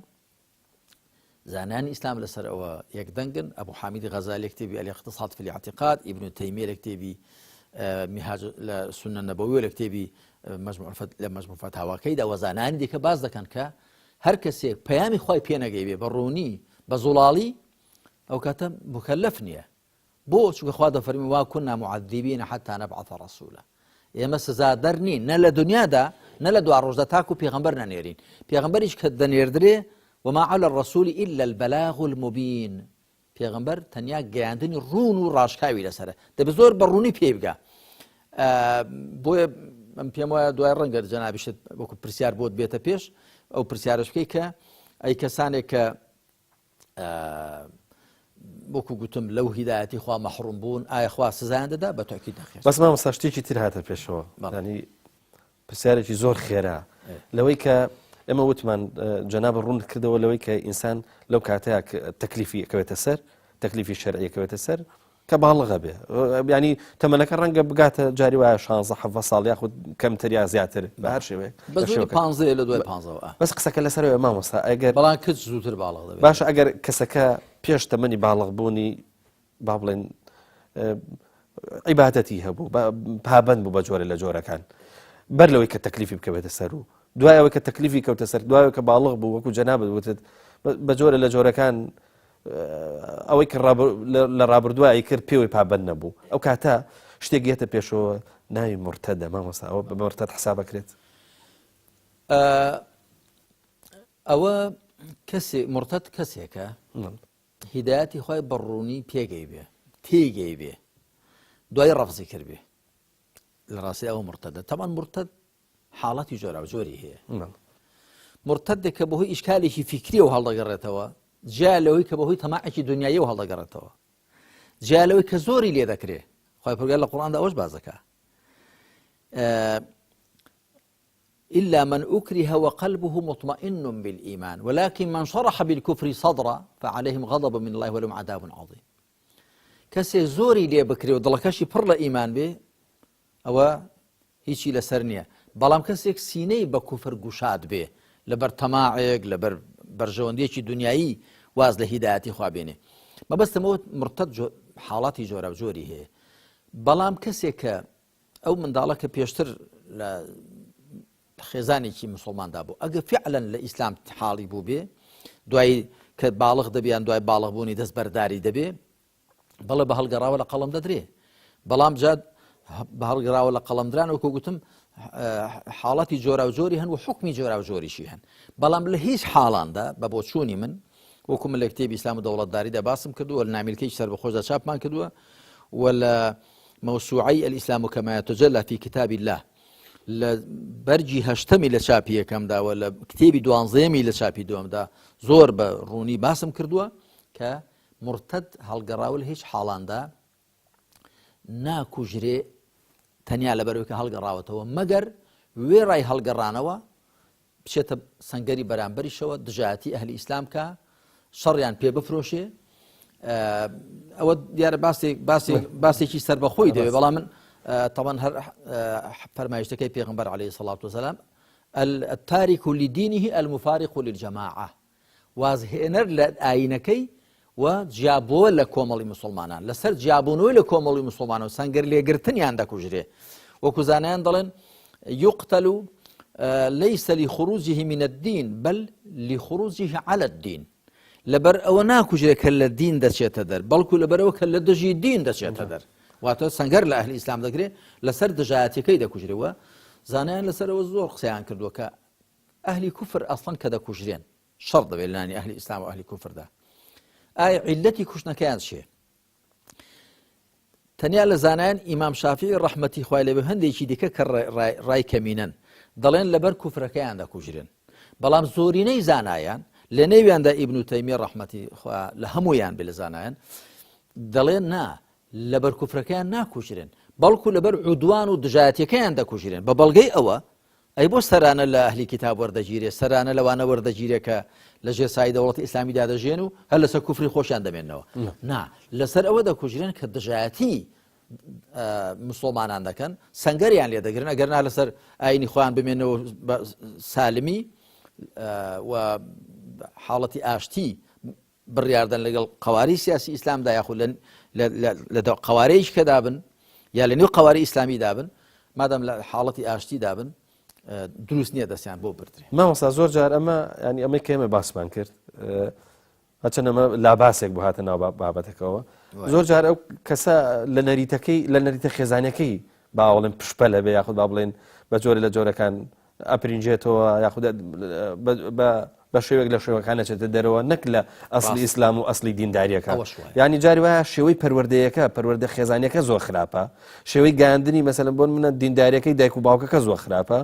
زانانی ئیسلام لەسەر ئەوە یەکدەنگن ئەبوو حامید غەزالی کتێبی الاقتصاد في الاعتقاد ئیبن تەیمیە لە کتێبی منهاج لە سنە نەبەویە لە کتێبی لە مەجموع فتاواکەیدا وەزانانی دیکە باز دەکەن کە هەر کەسێک پەیامی خوای پێ نەگەی بێ بە ڕوونی بە زوڵاڵی ئەو کاتە مکەلەف نییە بۆ چونکە خوا دەفەرمی وا كنا معذبین حتى نبعث رسولا ئێمە سزادەر نین نە لە دنیادا نە لە دوا ڕۆژدا تاکو پێغەمبەر نەنێرین پێغەمبەریش کە دەنێردرێ وما على الرسول إلا البلاغ المبين پێغەمبەر تەنیا گەیاندنی ڕوون و ڕاشکاوی لەسەرە دەبێت زۆر بەڕوونی پێ بگا بۆیە ئەم پێم وایە دوای ڕەنگە جەنابیشت وەکو پرسیار بۆت بێتە پێش ئەو پرسیارش بکەی کە ئەی کەسانێک کە وەکو گوتم لەو هیدایەتی خوا مەحروم بوون ئایا خوا سزایان دەدا بە تاکید نەخێر بەس مامۆستا شتێکی تر هاتە پێشەوە ینی پرسیارێکی زۆر خێرا لەوەی کە ئێمە وتمان جەناب ڕوون کردەوە لەوەی کە ئینسان لەو کاتەیە تەکلیفی کەوێتە سەر تەکلیفی شەرعی کەوێتە سەر کە باڵغە بێ ینی تەمەنەکە ڕەنگە بگاتە جاری وایە 16 ساڵ یاخود کەمتر یا زیاتر بە هەر شێوەیە لە دوای 15 بەس قسەکە لەسەرەوە مامۆستا ئەگەر بەڵام کچ زووتر باڵغ دەبێت باشە ئەگەر کەسەکە پێش تەمەنی باڵغ بوونی با بڵێن عیبادەتی هەبوو پابەند بوو بە جۆرە لە جۆرەکان بەر لەوەی کە تەکلیفی بکەوێتە سەر و دوایەوە کە تەکلیفی کەوتە سەر دوایەوە کە باڵغ بوو وەکو جەنابەت وتت بە جۆرە لە جۆرەکان ئەوەی کە لە ڕابردووە کرد پێوەی پابەند نەبوو ئەو کاتە شتێک گێتە پێشەوە ناوی مرتەدە مامۆستا ئەوە بە مرتەد حساب بکرێت ئەوە کەسێ مرتەد کەسێکە هیدایەتی خۆی بەڕوونی پێگەی بێ تێگەی بێ دوای ڕەفزی کرد بێ لە ڕاستی ئەوە مرتەدە تەمان مرتەد حاڵەتی جۆرا و جۆری هەیە مرتەدێک کە بەهۆی ئیشکالێکی فیکری و هەڵدەگەڕێتەوە جیا لەوەی کە بەهۆی تەماعێکی دنیایی و هەڵدەگەڕێتەوە جیا لەوەی کە زۆری لێ دەکرێ خۆی پرگار لە قورئاندا ئەوەش بازەکە إلا من أكره وقلبه مطمئن بالإيمان ولكن من شرح بالكفر صدرا فعليهم غضب من الله ولهم عذاب عظيم کەسێ زۆری لێ بکرێ و دڵەکەشی پڕ لە ئیمان بێ ئەوە هیچی لەسەر نییە بەڵام کەسێک سینەی بە کوفر گوشاد بێ لەبەر تەماعێک لەبەر بەرژەوەندیەکی دنیایی واز لە هیدایەتی خوا بێنێ مەبەستمەوە مرتەد حاڵاتی جۆرا و جۆری هەیە بەڵام کەسێک کە ئەو منداڵە کە پێشتر لە خێزانێکی مسلماندا بوو ئەگە فعلەن لە ئیسلام حاڵی بوو بێ دوای کە باڵغ دەبیان دوای باڵغ بوونی دەست بەرداری دەبێ بەڵێ بە هەڵگەڕاوە لە قەڵەم دەدرێ بەڵام جاد بە هەڵگەڕاوە لە قەڵەمدران وەکو گوتم حاڵەتی جۆرا و جۆری هەن و حکمی جۆرا و جۆریشی هەن بەڵام لە هیچ حاڵاندا بە بۆچوونی من وەکو من لە کتێبی ئیسلام و دەوڵەتداریدا باسم کردووە لە نامیلکەی سەربەخۆشدا چاپمان کردووە و لە موسوعەی الئیسلام کەما یەتەجەلا فی کتاب الله لە بەرجی هەشتەمی لە چاپی یەکەمدا و لە کتێبی دوانزەیەمی لە چاپی دووەمدا زۆر بە ڕوونی باسم کردووە کە مرتەد هەڵگەڕاوە لە هیچ حاڵاندا ناکوژرێ تەنیا لەبەرەوەی کە هەڵگەڕاوەتەوە مەگەر وێڕای هەڵگەڕانەوە بچێتە سەنگەری بەرامبەریشەوە دژایەتی ئەهلی ئیسلام کە شەڕیان پێ بفرۆشێ ئەوە دیارە باسێکی سەربەخۆی دەوێت بەڵام من طبعا هەر فەرمایشتەکەی پێغەمبەر عەلەیهی سەڵات وسەلام التارك لدينه المفارق للجماعة وازهێنەر لە ئاینەکەی و جیابۆ لە کۆمەڵی مسلمانان لەسەر جیابوونەوەی لە کۆمەڵی مسلمانەوە سەنگەر لێگرتنیان دەکوژرێ وەکو زانایان دەڵێن يقتل ليس لخروجه من الدين بل لخروجه على الدين لەبەر ئەوە ناکوژرێت کە لە دین دەچێتە دەر بەڵکو لەبەرەوە کە لە دژی دین دەچێتە دەر واتە سەنگەر لە ئەهلی ئیسلام دەگرێت لەسەر دژایەتەکەی دەکوژرەوە زانایان لەسەرەوە زۆر قسەیان کردووە کە ئەهلی کوفر ئەسڵەن کە دەکوژرێن شەڕ دەبێت لەنانی ئەهلی ئیسلام و ئەهلی کوفردا ئایا عیلەتی کوشتنەکەیان چییە؟ تەنیا لە زانایان ئیمام شافعی ڕەحمەتی خوای لێبێ هەندێکی دیکە کە ڕای کەمینەن دەڵێن لەبەر کوفرەکەیان دەکوژرێن بەڵام زۆرینەی زانایان لە نێویاندا ئیبن تەیمیە ڕەحمەتی خوا لە هەموویان بێ لە زانایان دەڵێن نا لەبەر کوفرەکەیان ناکوژرێن بەڵکو لەبەر عودوان و دژایەتیەکەیان دەکوژرێن بە بەڵگەی ئەوە ئەی بۆ سەرانە لە ئەهلی کتاب وەردەگیرێ سەرانە لەوانە وەردەگیرێ کە لە ژێر سای دەوڵەتی ئیسلامیدا دەژێن و هەر لەسەر کوفری خۆشیان دەمێنەوە نا لەسەر ئەوە دەکوژرێن کە دژایەتی مسلمانان دەکەن سەنگەریان لێ دەگرن ئەگەر نا لەسەر ئاینی خۆیان بمێنەوە سالمی و حاڵەتی ئاشتی بڕیاردن لەگەڵ قەواری سیاسی ئیسلامدا یاخود لە قەوارەیەش کە دابن یا لە نێو قەواری ئیسلامی دابن مادەم لە حاڵەتی ئاشتی دابن دروست نییە دەستیان بۆ بردرێ مامۆستا زۆر جار ئەمە ینی ئەمەی کە ئێمە باسمان کرد هەچەند ئەمە لاباسێک بوو هاتە ناو بابەتەکەەوە زۆر جار ئەو کەسە لە نەریتە خێزانەکەی باوەڵێن پشپەلە بێ یاخود با بڵێن بە جۆرە لە جۆرەکان ئەپرینجێتەوە یاخود بە شێوێک لە شێوەکانە چێتە دەرەوە نەک لە ئەسلی ئیسلام و ئەسلی دینداریەکە ینی جاری وایە شێوەی پەروەردەیەکە پەروەردە خێزانیەکە زۆر خراپە شێوەی گاندنی مەسەلەن بۆ منە دینداریەکەی دایک و باوکەکە زۆر خراپە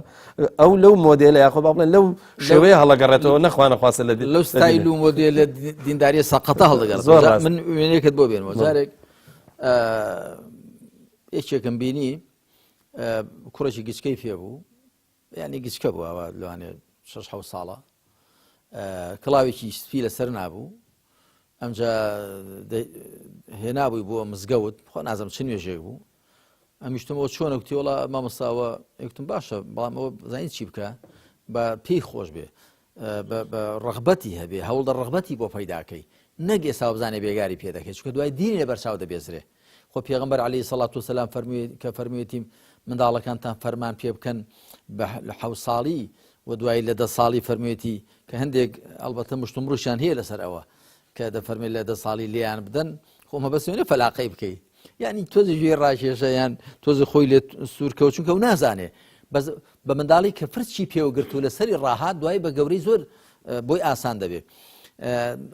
ئەو لەو مۆدێلە یاخۆ با بڵێن لەو شێوەیە هەڵەگەڕێتەوە نەخوا نەخواستە لەو ستایل و مۆدێلە دینداریە سەقەتە هەڵدەگەڕێت من وێنەیەکت بۆ بێنەوە جارێک یەکێکم بینی کوڕێکی گچکەی پێ بوو ینی گچکە بوو ئەوە لەوانێ 6 ساڵە کڵاوێکی سپی لەسەر نابوو ئەمجا هێنابووی بۆ مزگەوت خۆ نازەم چ نوێژێک بوو ئەمیشتمەوە چۆنە وتیوەڵە مامۆستاوە یەکتم باشە بەڵام ئەوە زانیت چی بکە بە پێی خۆش بێ بە ڕەغبەتی هەبێ هەوڵدە ڕەغبەتی بۆ پەیداکەی نەک ئێستا بزانێ بێگاری پێ دەکەیت چونکە دوای دینی لە بەرچاو دەبێزرێ خۆ پێغەمبەر عەلەیهی سەڵات وسەلام کە فەرموویەتی منداڵەکانتان فەرمان پێ بکەن بە 7 ساڵی و دوای لە 10 ساڵی فەرموویەتی کە هەندێک ئەلبەتە مشتومڕوشیان هەیە لەسەر ئەوە کە دەفەرمێت لە 10 ساڵی لێیان بدەن خۆمە بەسێنێ فەلاقەی بکەیت یعنی تۆزی ژێر ڕاکێشە یان تۆزی خۆی لێ سوورکەوت چونکە و نازانێ بە منداڵی کە فرچی پێوەگرت و لەسەری ڕاهات دوای بە گەورەی زۆر بۆی ئاسان دەبێت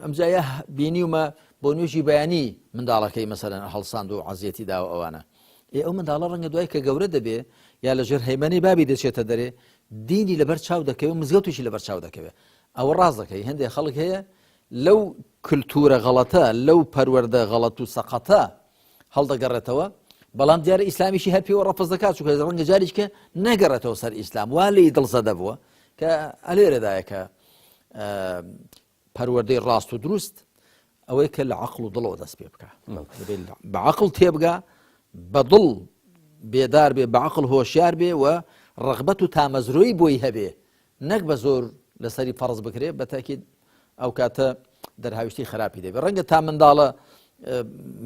ئەمجایە بینیومە بۆ نوێژی بەیانی منداڵەکەی مەسەلەن هەڵساند و عەزیەتی داوە ئەوانە ئەو منداڵە ڕەنگە دوای کە گەورە دەبێ یا لە ژێر هەیمەنی بابی دەچێتە دەرێ دینی لەبەر چاو دەکەوێت مزگەوتیشی لەبەر چاو دەکەوێت ئەوە ڕاز دەکەی هەندێک خەڵک هەیە لەو کلتورە غەڵەتە لەو پەروەردە غەڵەت و سەقەتە هەڵدەگەڕێتەوە بەڵام دیارە ئیسلامیشی هەر پێوە ڕەفز دەکات چونکە ڕەنگە جاریشکە نەگەڕێتەوە سەر ئیسلام وا لێی دڵزەدە بووە کە ئەلێرەدایە کە پەروەردەی ڕاست و دروست ئەوەی کە لە عەقڵ و دڵەوە دەست پێ بکە بە عەقڵ تێبگا بە دڵ بێدار بێ بە عەقڵ هۆشیار بێ و ڕغبەت و تامەزرۆی بۆی هەبێ نەک بە زۆر لەسەری فەرز بکرێ بە تاکید ئەو کاتە دەرهاویشتی خراپی دەبێت ڕەنگە تا منداڵە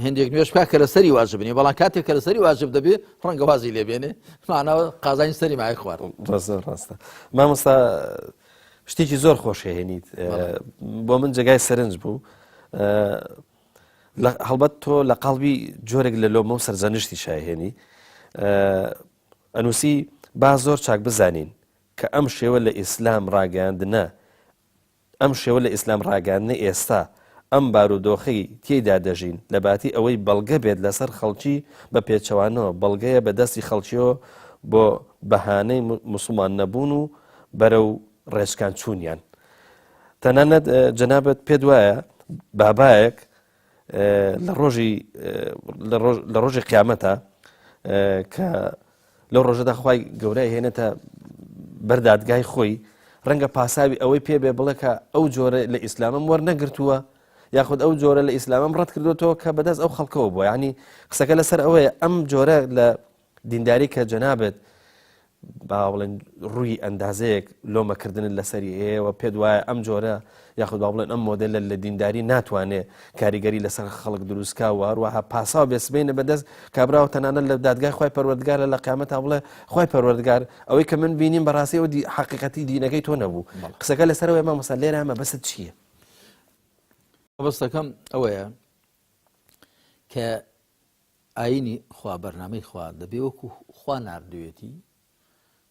هەندێک نوێژ بکات کە لەسەری واجب بنێ بەڵام کاتێک کە لەسەری واجب دەبێت ڕەنگە وازی لێبێنێ معناوە قازانی سەری مای خوارد ڕاستە مامۆستا شتێکی زۆر خۆشیێنیت بۆ من جێگای سەرنج بوو هەڵبەت تۆ لە قەڵبی جۆرێک لە لۆمە و سەرجەنشتی شایهێنی ئەنووسی با زۆر چاک بزانین کە ئەم شێوە لە ئیسلام ڕاگەاندنە ئەم شێوە لە ئیسلام ڕاگەاندنە ئێستا ئەم بارودۆخی تێیدا دەژین لە باتی ئەوەی بەڵگە بێت لەسەر خەڵکی بە پێچەوانەوە بەڵگەیە بە دەستی خەڵکیەوە بۆ بەهانەی موسڵمان نەبوون و بەرەو ڕێژکان چوونیان تەنانەت جەنابەت پێت وایە بابایەک لە ڕۆژی قیامەتە کە لەو ڕۆژەدا خوای گەورەی هێنێتە بەردادگای خۆی ڕەنگە پاساوی ئەوەی پێ بێ بڵێ کە ئەو جۆرە لە ئیسلامم وەرنەگرتووە یاخود ئەو جۆرە لە ئیسلامم ڕەت کردوێتەوە کە بەدەست ئەو خەڵکەوە بووە یعنی قسەکە لەسەر ئەوەیە ئەم جۆرە لە دینداری کە جەنابێت با بڵێن ڕووی ئەندازەیەک لۆمەکردن لەسەری هەیەوە پێت وایە ئەم جۆرە یاخود با بڵێن ئەم مۆدێلە لە دینداری ناتوانێت کاریگەری لەسەر خەڵک دروستکا و هەروەها پاساو بێسبێنە بەدەست کابراوە تەنانەت لە دادگای خوای پەروەردگارە لە قیامەتا بڵێ خوای پەروەردگار ئەوەی کە من بینیم بەڕاستی ئەو حەقیقەتی دینەکەی تۆ نەبوو قسەکە لەسەرەوەی مامۆستا لێرە ئەمە بەست چییە؟ مەبەستەکەم ئەوەیە کە ئاینی خوا بەرنامەی خوا دەبێ وەکو خوا ناردوێتی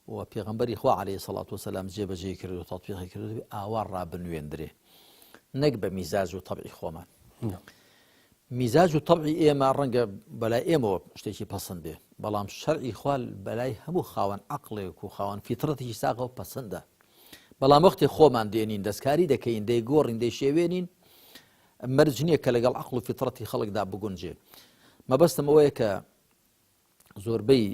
و پێغەمبەری خوا عەلەیهی سەڵات وسەلام جێبەجێ کرد و تەطبیقی کرد دەبێ ئاوا ڕابنوێندرێ نەک بە میزاج و تەبعی خۆمان. میزاج و تەبعی ئێمە ڕەنگە بەلای ئێمەوە شتێکی پەسەند بێ، بەڵام شەرعی خوا بەلای هەموو خاوەن عەقڵێک و خاوەن فیترەتێکی ساغەوە پەسەندە. بەڵام وەختێ خۆمان دێنین دەستکاری دەکەین دەیگۆڕین دەیشێوێنین مەرج نییە کە لەگەڵ عەقڵ و فیترەتی خەڵکدا بگونجێ. مەبەستم ئەوەیە کە زۆربەی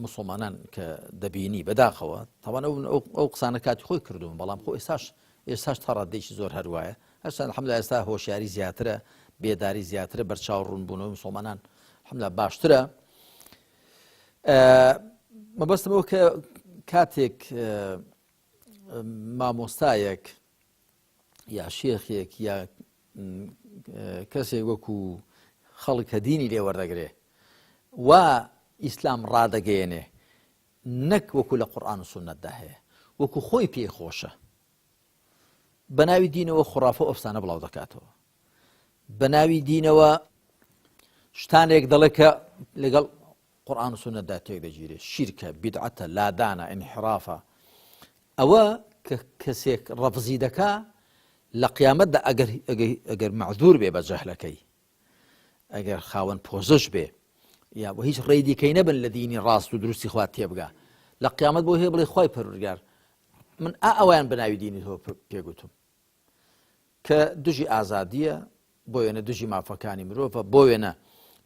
مسلمانان کە دەبینی بەداخەوە تاوان ئەو قسانە کاتی خۆی کردوون، بەڵام خۆ ئێستاش تا ڕادێکی زۆر هەروایە. هەرچەند الحەمدولillah ئێستا هۆشیاری زیاترە، بێداری زیاترە، بەرچاو ڕوونبوونەوەی مسلمانان الحەمدولillah باشترە. مەبەستم ئەوە کە کاتێک مامۆستایەک یا شێخێک یا کەسێک وەکو خەڵک کە دینی لێ وەردەگرێ و ئیسلام ڕادەگەیەنێ نەک وەکو لە قورئان و سوننەتدا هەیە، وەکو خۆی پێی خۆشە بە ناوی دینەوە خوڕافە و ئەفسانە بڵاو دەکاتەوە، بە ناوی دینەوە شتانێک دەڵێ کە لەگەڵ قورئان و سوننەتدا تێک دەگیرێ، شیرکە، بیدعەتە، لادانە، ئینحرافە. ئەوە کە کەسێک ڕەفزی دەکا لە قیامەتدا ئەگەر مەعذور بێ بە جەهلەکەی، ئەگەر خاوەن پۆزش بێ یا بۆ هیچ ڕێی دیکەی نەبن لە دینی ڕاست و دروستی خوا تێبگا، لە قیامەت بۆ هەیە بڵێ خوای پەروەردگار من ئەویان بە ناوی دینی تۆ پێگوتم کە دژی ئازادیە، بۆ وێنە دژی مافەکانی مرۆڤە، بۆ وێنە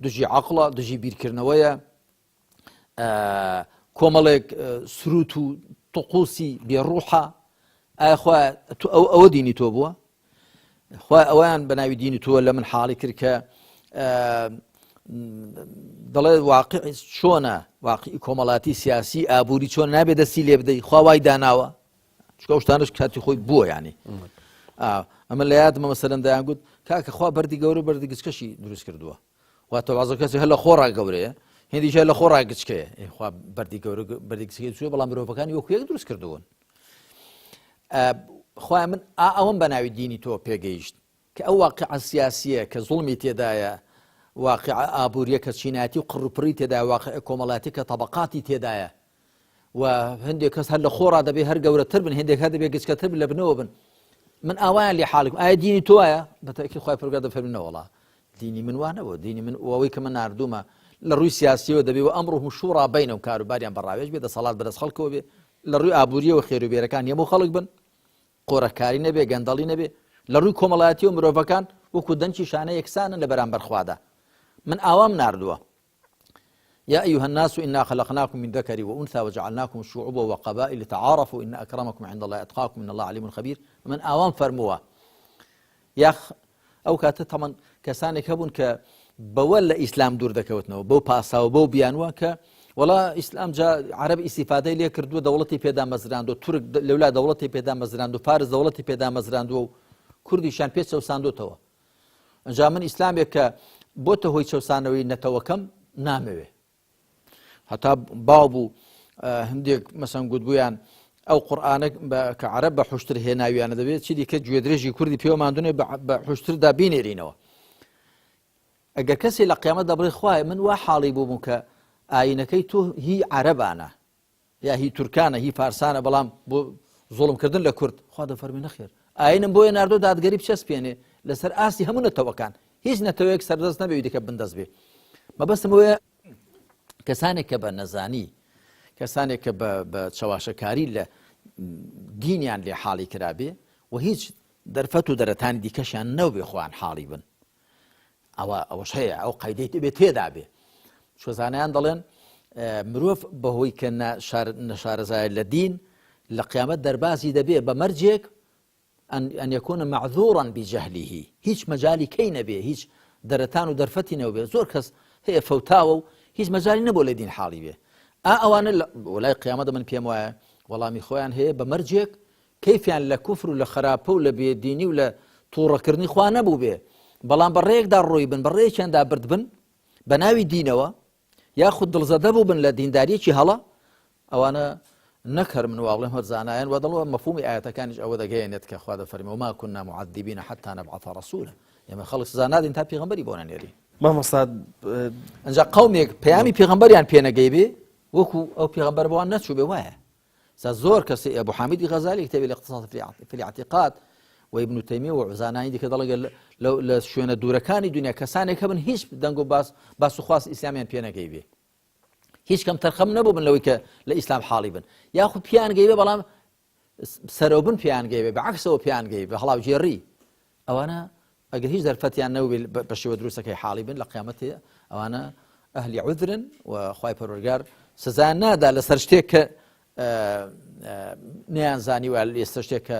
دژی عەقڵە، دژی بیرکردنەوەیە، کۆمەڵێک سروت و طقوسی بێڕوحە. ئایا خوا ئەوە دینی تۆ بووە؟ خوا ئەویان بە ناوی دینی تۆ لە من حاڵی کرد کە دەڵێ واقعی چۆنە، واقعی کۆمەڵاتی سیاسی ئابووری چۆن نابێ دەستی لێ بدەی، خوا وای داناوە، چکە ئەو شتانەش کاتی خۆی بووە. یعنی ئەمە لە یادمە مەسەلەن دەیان گوت کاکە خوا بەردی گەورە بەردی گچکەشی دروست کردووە، واتە وازە کەسی هەر لە خۆڕا گەورەیە، هێندیشە لە خۆڕا گچکەیە، خوا بەردی گەورە بەردی گچکەی دروست، بەڵام مرۆڤەکانی وەکو یەک دروست کردوون. خوای من ئەوەم بە ناوی دینی تۆ پێگەیشت کە ئەو واقعە سیاسیە کە زوڵمی تێدایە، واقعە ئابووریە کە چیناتی و قڕوپڕی تێدایە، واقعە کۆمەڵاتی کە تەبەقاتی تێدایە و هەندێک کەس هەر لە خۆڕا دەبێ هەر گەورەتر بن، هەندێک هەر دەبێ گچکەتر بن لە بنەوە بن. من ئاوایان لێ حاڵکم ئایا دینی تۆیە؟ بەتاکید خوای پەروەردگار دەفەرمێنەوە وەڵا دینی من وا نەبووە، دینی من ئەوەی کە من ناردوومە لە ڕووی سیاسیەوە دەبێ و ئەمڕۆ شوڕا بەینەوە کاروباریان بەڕاوێژ بێ، دەسەڵات بەدەست خەڵکەوە بێ، لە ڕووی ئابووریەوە خێروبێرەکان هەموو خەڵک بن، قۆرەکاری نەبێ، گەندەڵی نەبێ، لە ڕووی کۆمەڵایەتی و مرۆڤەکان وەکو دەنگی شانە یەکسانن لە بەرامبەر خوادا. من ئاوام ناردووە. يا أيها الناس إنا خلقناكم من ذكر وأنثى وجعلناكم شعوبا وقبائل لتعارفوا إن أكرمكم عند الله أتقاكم إن الله عليم خبير. من آوام فرموا ياخ أو كاتت طبعا كسانك هبون ك بول إسلام دور ذكوتنا بو باسا وبو بيانوا ك ولا إسلام جاء عرب استفادة ليه كردو دولتي بيدا مزراندو ترك لولا دولتي بيدا مزراندو فارس دولتي بيدا مزراندو كرديشان بيت سوساندو توا جاء من إسلام ك بوته هو سوسانوي نتوكم ناموي حتى بابو هنديك مثلا قد بيان او قرانك كعرب بحشتر هنا ويانا دبي شي ديك جويدريجي كردي بيو ماندوني بحشتر دا بينيرينو اجا كسي لقيامه دبر خواه من وا حالي بومك اينكي تو هي عربانا يا هي تركانا هي فارسانا بلام بو ظلم كردن لكرد خوا ده فرمي خير اين بو ناردو داد غريب شس بيني لسر اسي همون توكان هيج نتويك سردز نبي ديك بندز بي ما بس مو كسانك بنزاني كسانك بشواشكاري ل دينيان لحالي كرابي وهيج درفتو درتان دي كشان نو بإخوان حالي بن او شيء او قيديت بيتيدا بي شو زانيان دلن مروف بهوي كنا نشار زي لدين لقيامت دربازي دبي بمرجك ان يكون معذورا بجهله هيج مجالي كين بي هيج درتان ودرفتي نو بي زور كس هي فوتاو هیچ مجالی نەبوو لە دین حاڵی بێ ئەوانە وەلای قیامەتە من پێم وایە وەڵامی خۆیان هەیە بە مەرجێک کەیفیان لە کوفر و لە خراپە و لە بێدینی و لە تووڕەکردنی خوا نەبوو بێ بەڵام بەڕێیەکدا ڕۆی بن بەڕێیەکیاندا برد بن بە ناوی دینەوە یاخود دڵزەدە بوو بن لە دینداریەکی هەڵە ئەوانە نەکەر من واڵێم هەر زانایان و دەڵەوە مەفهومی ئاەتەکانیش ئەوە دەگەیەنێت کە خوا دەفەرمێ وما كنا معذبين حتى نبعث رسولا ئێمە خەڵک سزا نادین تا پێغەمبەری بۆ نەنێری مامۆستا ئەنجا قەومێک پەیامی پێغەمبەریان پێنەگەی بێ وەکو ئەو پێغەمبەر بۆوان نەچوو بێ وایە زۆر کەسی ئەبوو حامید غەزالی کتێبی الاقتصاد في الاعتقاد و ابن تەیمیە و زانانی دیکە دەڵێ لە شوێنە دوورەکانی دنیا کەسانێک هەبن هیچ دەنگ و باس و خواست ئیسلامیان پێنەگەی بێ هیچ کەم تەرخەم نەبوو بن لەوەی کە لە ئیسلام حاڵی بن یاخود پیان گەی بێ بەڵام سەرەوبن پیان گەی بێ بەعکسەوە پیان گەی بە هەڵاوجێڕی ئەوانە ئەگەر هیچ دەرفەتیان نەبوو بە شێوە دروستەکەی حاڵی بن لە قیامەتێ ئەوانە ئەهلی عوذرن و خوای پەروەردگار سزا نادا لەسەر شتێک کە نەیانزانی و لەسەر شتێک کە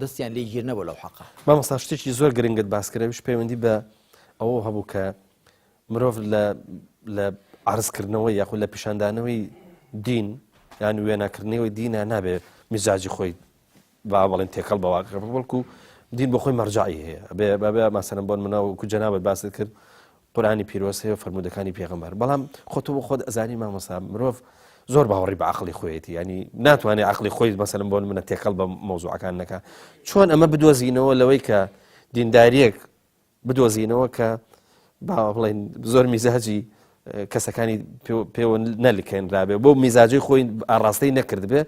دەستیان لێ گیر نەبوو لەو حەقە مامۆستا شتێکی زۆر گرنگت باسکرێویش پەیوەندی بە ئەوە هەبوو کە مرۆڤ لە عرضکردنەوەی یاخود لە پیشاندانەوەی دین یان وێناکردنەوەی دینە نابێ میزاجی خۆی با بەڵێن تێکەڵ بەواقع بەڵکو دین بۆ خۆی مەرجعی هەیە بێ مەسەلەن بۆن منەوەکو جەنابەت باست کرد قورئانی پیرۆز هەیە و فەرمودەکانی پێغەمبەر بەڵام خۆت بۆ خۆت ئەزانی مامۆستا مرۆڤ زۆر باوەڕی بە عەقڵی خۆیەتی ینی ناتوانێت عەقڵی خۆی مەسەلەن بۆن منە تێکەڵ بە مەوزوعەکان نەکا چۆن ئەمە بدۆزینەوە لەوەی کە دینداریەک بدۆزینەوە کە با بڵێن زۆر میزاجی کەسەکانی پێوە نەلیکێنرابێ بۆ میزاجی خۆی ئاڕاستەی نەکرد بێ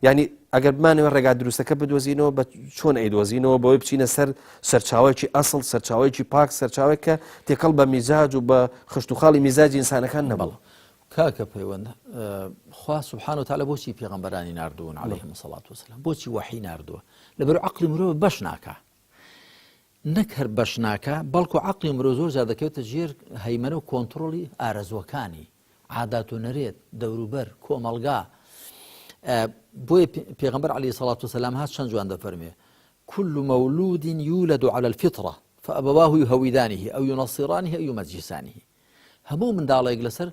ینی ئەگەر بمانەوە ڕێگا دروستەکە بدۆزینەوە بە چۆن ئەیدۆزینەوە بۆی بچینە سەر سەرچاوەیەکی ئەسڵ سەرچاوەیەکی پاک سەرچاوێک کە تێکەڵ بە میزاج و بە خشت و خاڵی میزاجی ئینسانەکان نەبڵ کاکە پەیوەند خوا سبحانه وتعالى بۆچی پێغەمبەرانی ناردوون عليهم الصلاة والسلام بۆچی وحی ناردووە لەبەر عەقڵی مرۆڤ بەش ناکە نەک هەر بەش ناکە بەڵکو عەقڵی مرۆڤ زۆر جار دەکەوێتە ژێر هەیمەنە و کۆنتڕۆڵی ئارەزوەکانی عادات و نەرێت دەوروبەر کۆمەڵگا بۆیە پێغەمبەر عليه الصلاة والسلام هات چەند جوان دەفەرمێ كل مولود يولد على الفطرة فأبواه يهودانه أو ينصرانه أو يمجسانه هەموو منداڵێک لەسەر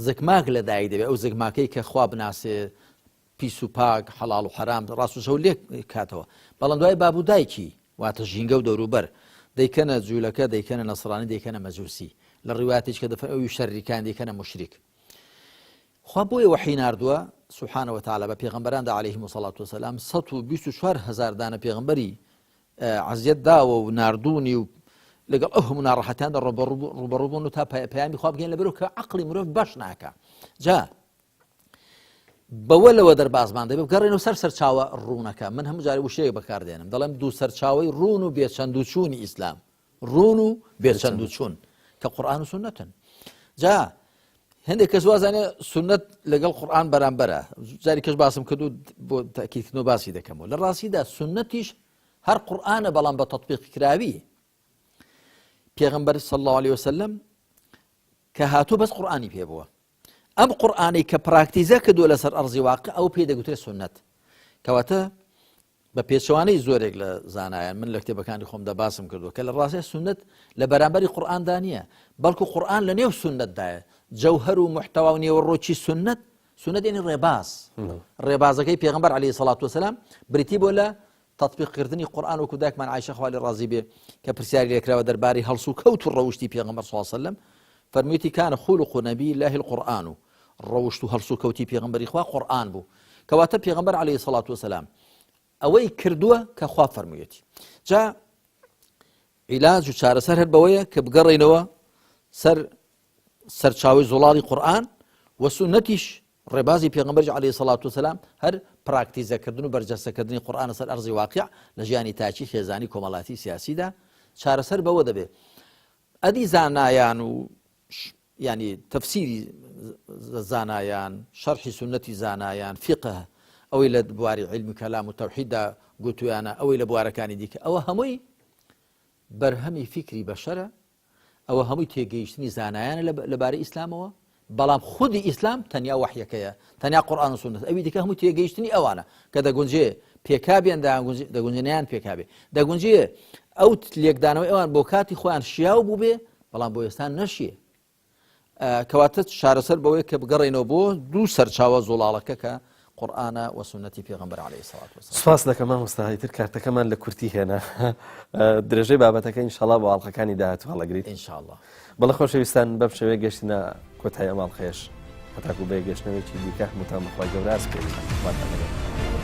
زگماک لەدایک دەبێت ئەو زگماکەی کە خوا بناسێ پیس و پاک حەڵاڵ و حەرام ڕاست و چەو لێ کاتەوە بەڵام دوای باب و دایکی واتە ژینگە و دەوروبەر دەیکەنە جوولەکە دەیکەنە نەسڕانی دەیکەنە مەجووسی لە ڕیواتێک کە دەفەرمێ ئەوی شەریکان دەیکەنە موشریک خوا بۆیە وحی ناردووە سبحانه وتعالى بە پێغەمبەراندا عليهم الصلاة والسلام 124,000 دانە پێغەمبەری عەزیەت داوە و ناردوونی و لەگەڵ ئەو هەموو ناڕەحەتیاندا ڕوبەڕووبوون و تا پەیامی خوا بگەین لەبەرەوە کە عەقڵی مرۆڤ بەش ناکە جا بەوە لەوە دەربازمان دەبێت بگەڕێنەوە سەر سەرچاوە ڕوونەکە من هەموو جارێ وشەیەک بەکاردێنم دەڵێم دوو سەرچاوەی ڕوون و بێچەند و چوونی ئیسلام ڕوون و بێچەند و چوون کە قورئان و سونەتن جا هەندێک کەس وازانێ سونەت لەگەڵ قورئان بەرامبەرە جاری کەس باسم کردو بۆ تاکیدکردنەوە باسی دەکەمەوە لە ڕاستیدا سونەتیش هەر قورئانە بەڵام بە تەطبیق کراوی پێغەمبەر صلی الله عليه وسلم کە هاتوو بەس قورئانی پێ بووە ئەم قورئانی کە پراکتیزە کردووە لەسەر ئەرزی واقع ئەو پێی دەگوترێت سونەت کەواتە بە پێچەوانەی زۆرێک لە زانایان من لە کتێبەکانی خۆمدا باسم کردووە کە لە ڕاستیدا سونەت لە بەرامبەری قورئاندا نییە بەڵکو قورئان لە نێو سونەتدایە جەوهەر و محتەوا و نێوەڕۆکی سونەت یعنی ڕێباز ڕێبازەکەی پێغەمبەر عليه الصلاة والسلام بریتی بۆ لە تطبیقکردنی قورئان وەکو دایکمان عایشە خوا لێی ڕازی بێ کە پرسیاری لێکراوە دەربارەی هەڵسو کەوت و ڕەوشتی پێغەمبەر صلی الله عليه وسلم فەرموویەتی کان خولق نبی الله القورئان ڕەوشت و هەڵسو کەوتی پێغەمبەری خوا قورئان بوو کەواتە پێغەمبەر عليه الصلاة والسلام ئەوەی کردووە کە خوا فەرموویەتی جا عیلاج و چارەسەر هەر بەوەیە کە بگەڕێنەوە سەرچاوی زوڵاڵی قورئان و سونەتیش ڕێبازی پێغەمبەر عليه الصلاة والسلام هەر پراکتیزەکردن و بەرجەستەکردنی قورئان لەسەر ئەرزی واقع لە ژیانی تاچی خێزانی کۆمەڵاتی سیاسیدا چارەسەر بەوە دەبێت ئەدی زانایان و ینی تەفسیری زانایان شەرحی سونەتی زانایان فقه ئەوەی لە بواری علمی کەلام و تەوحیددا گوتویانە ئەوەی لە بوارەکانی دیکە ئەوە هەمووی بەرهەمی فکری بەشەرە ئەوە هەمووی تێگەیشتنی زانایانە لەبارەی ئیسلامەوە بەڵام خودی ئیسلام تەنیا وحیەکەیە تەنیا قورئان و سونەت ئەوی دیکە هەمووی تێگەیشتنی ئەوانە کە دەگونجێ پێکابیان دەگونجێنیان پێکابێ دەگونجێ ئەو لێکدانەوەی ئەوان بۆ کاتی خۆیان شیاو بوو بێ بەڵام بۆ ئێستا نەشیە کەواتە شارەسەر بەوەی کە بگەڕێنەوە بۆ دوو سەرچاوە زوڵاڵەکە کە قورئانە و سونەتی پێغەمبەر عليه الصلاة والسلام سپاس دەکەم مامۆستا هەیتر کارتەکەمان لە کورتی هێنا درێژەی بابەتەکە ئینشاءالله بۆ ئاڵلقەکانی داهاتوو هەڵەگریت ئینشاءالله بەڵێ خۆشەویستان بەم شێوەیە گەشتینە کۆتایی ئەماڵ خێش هەتاکو بێ گەشتنەوەیکی دیکە هەمووتان بەخوای گەورە ئاسپێرێت.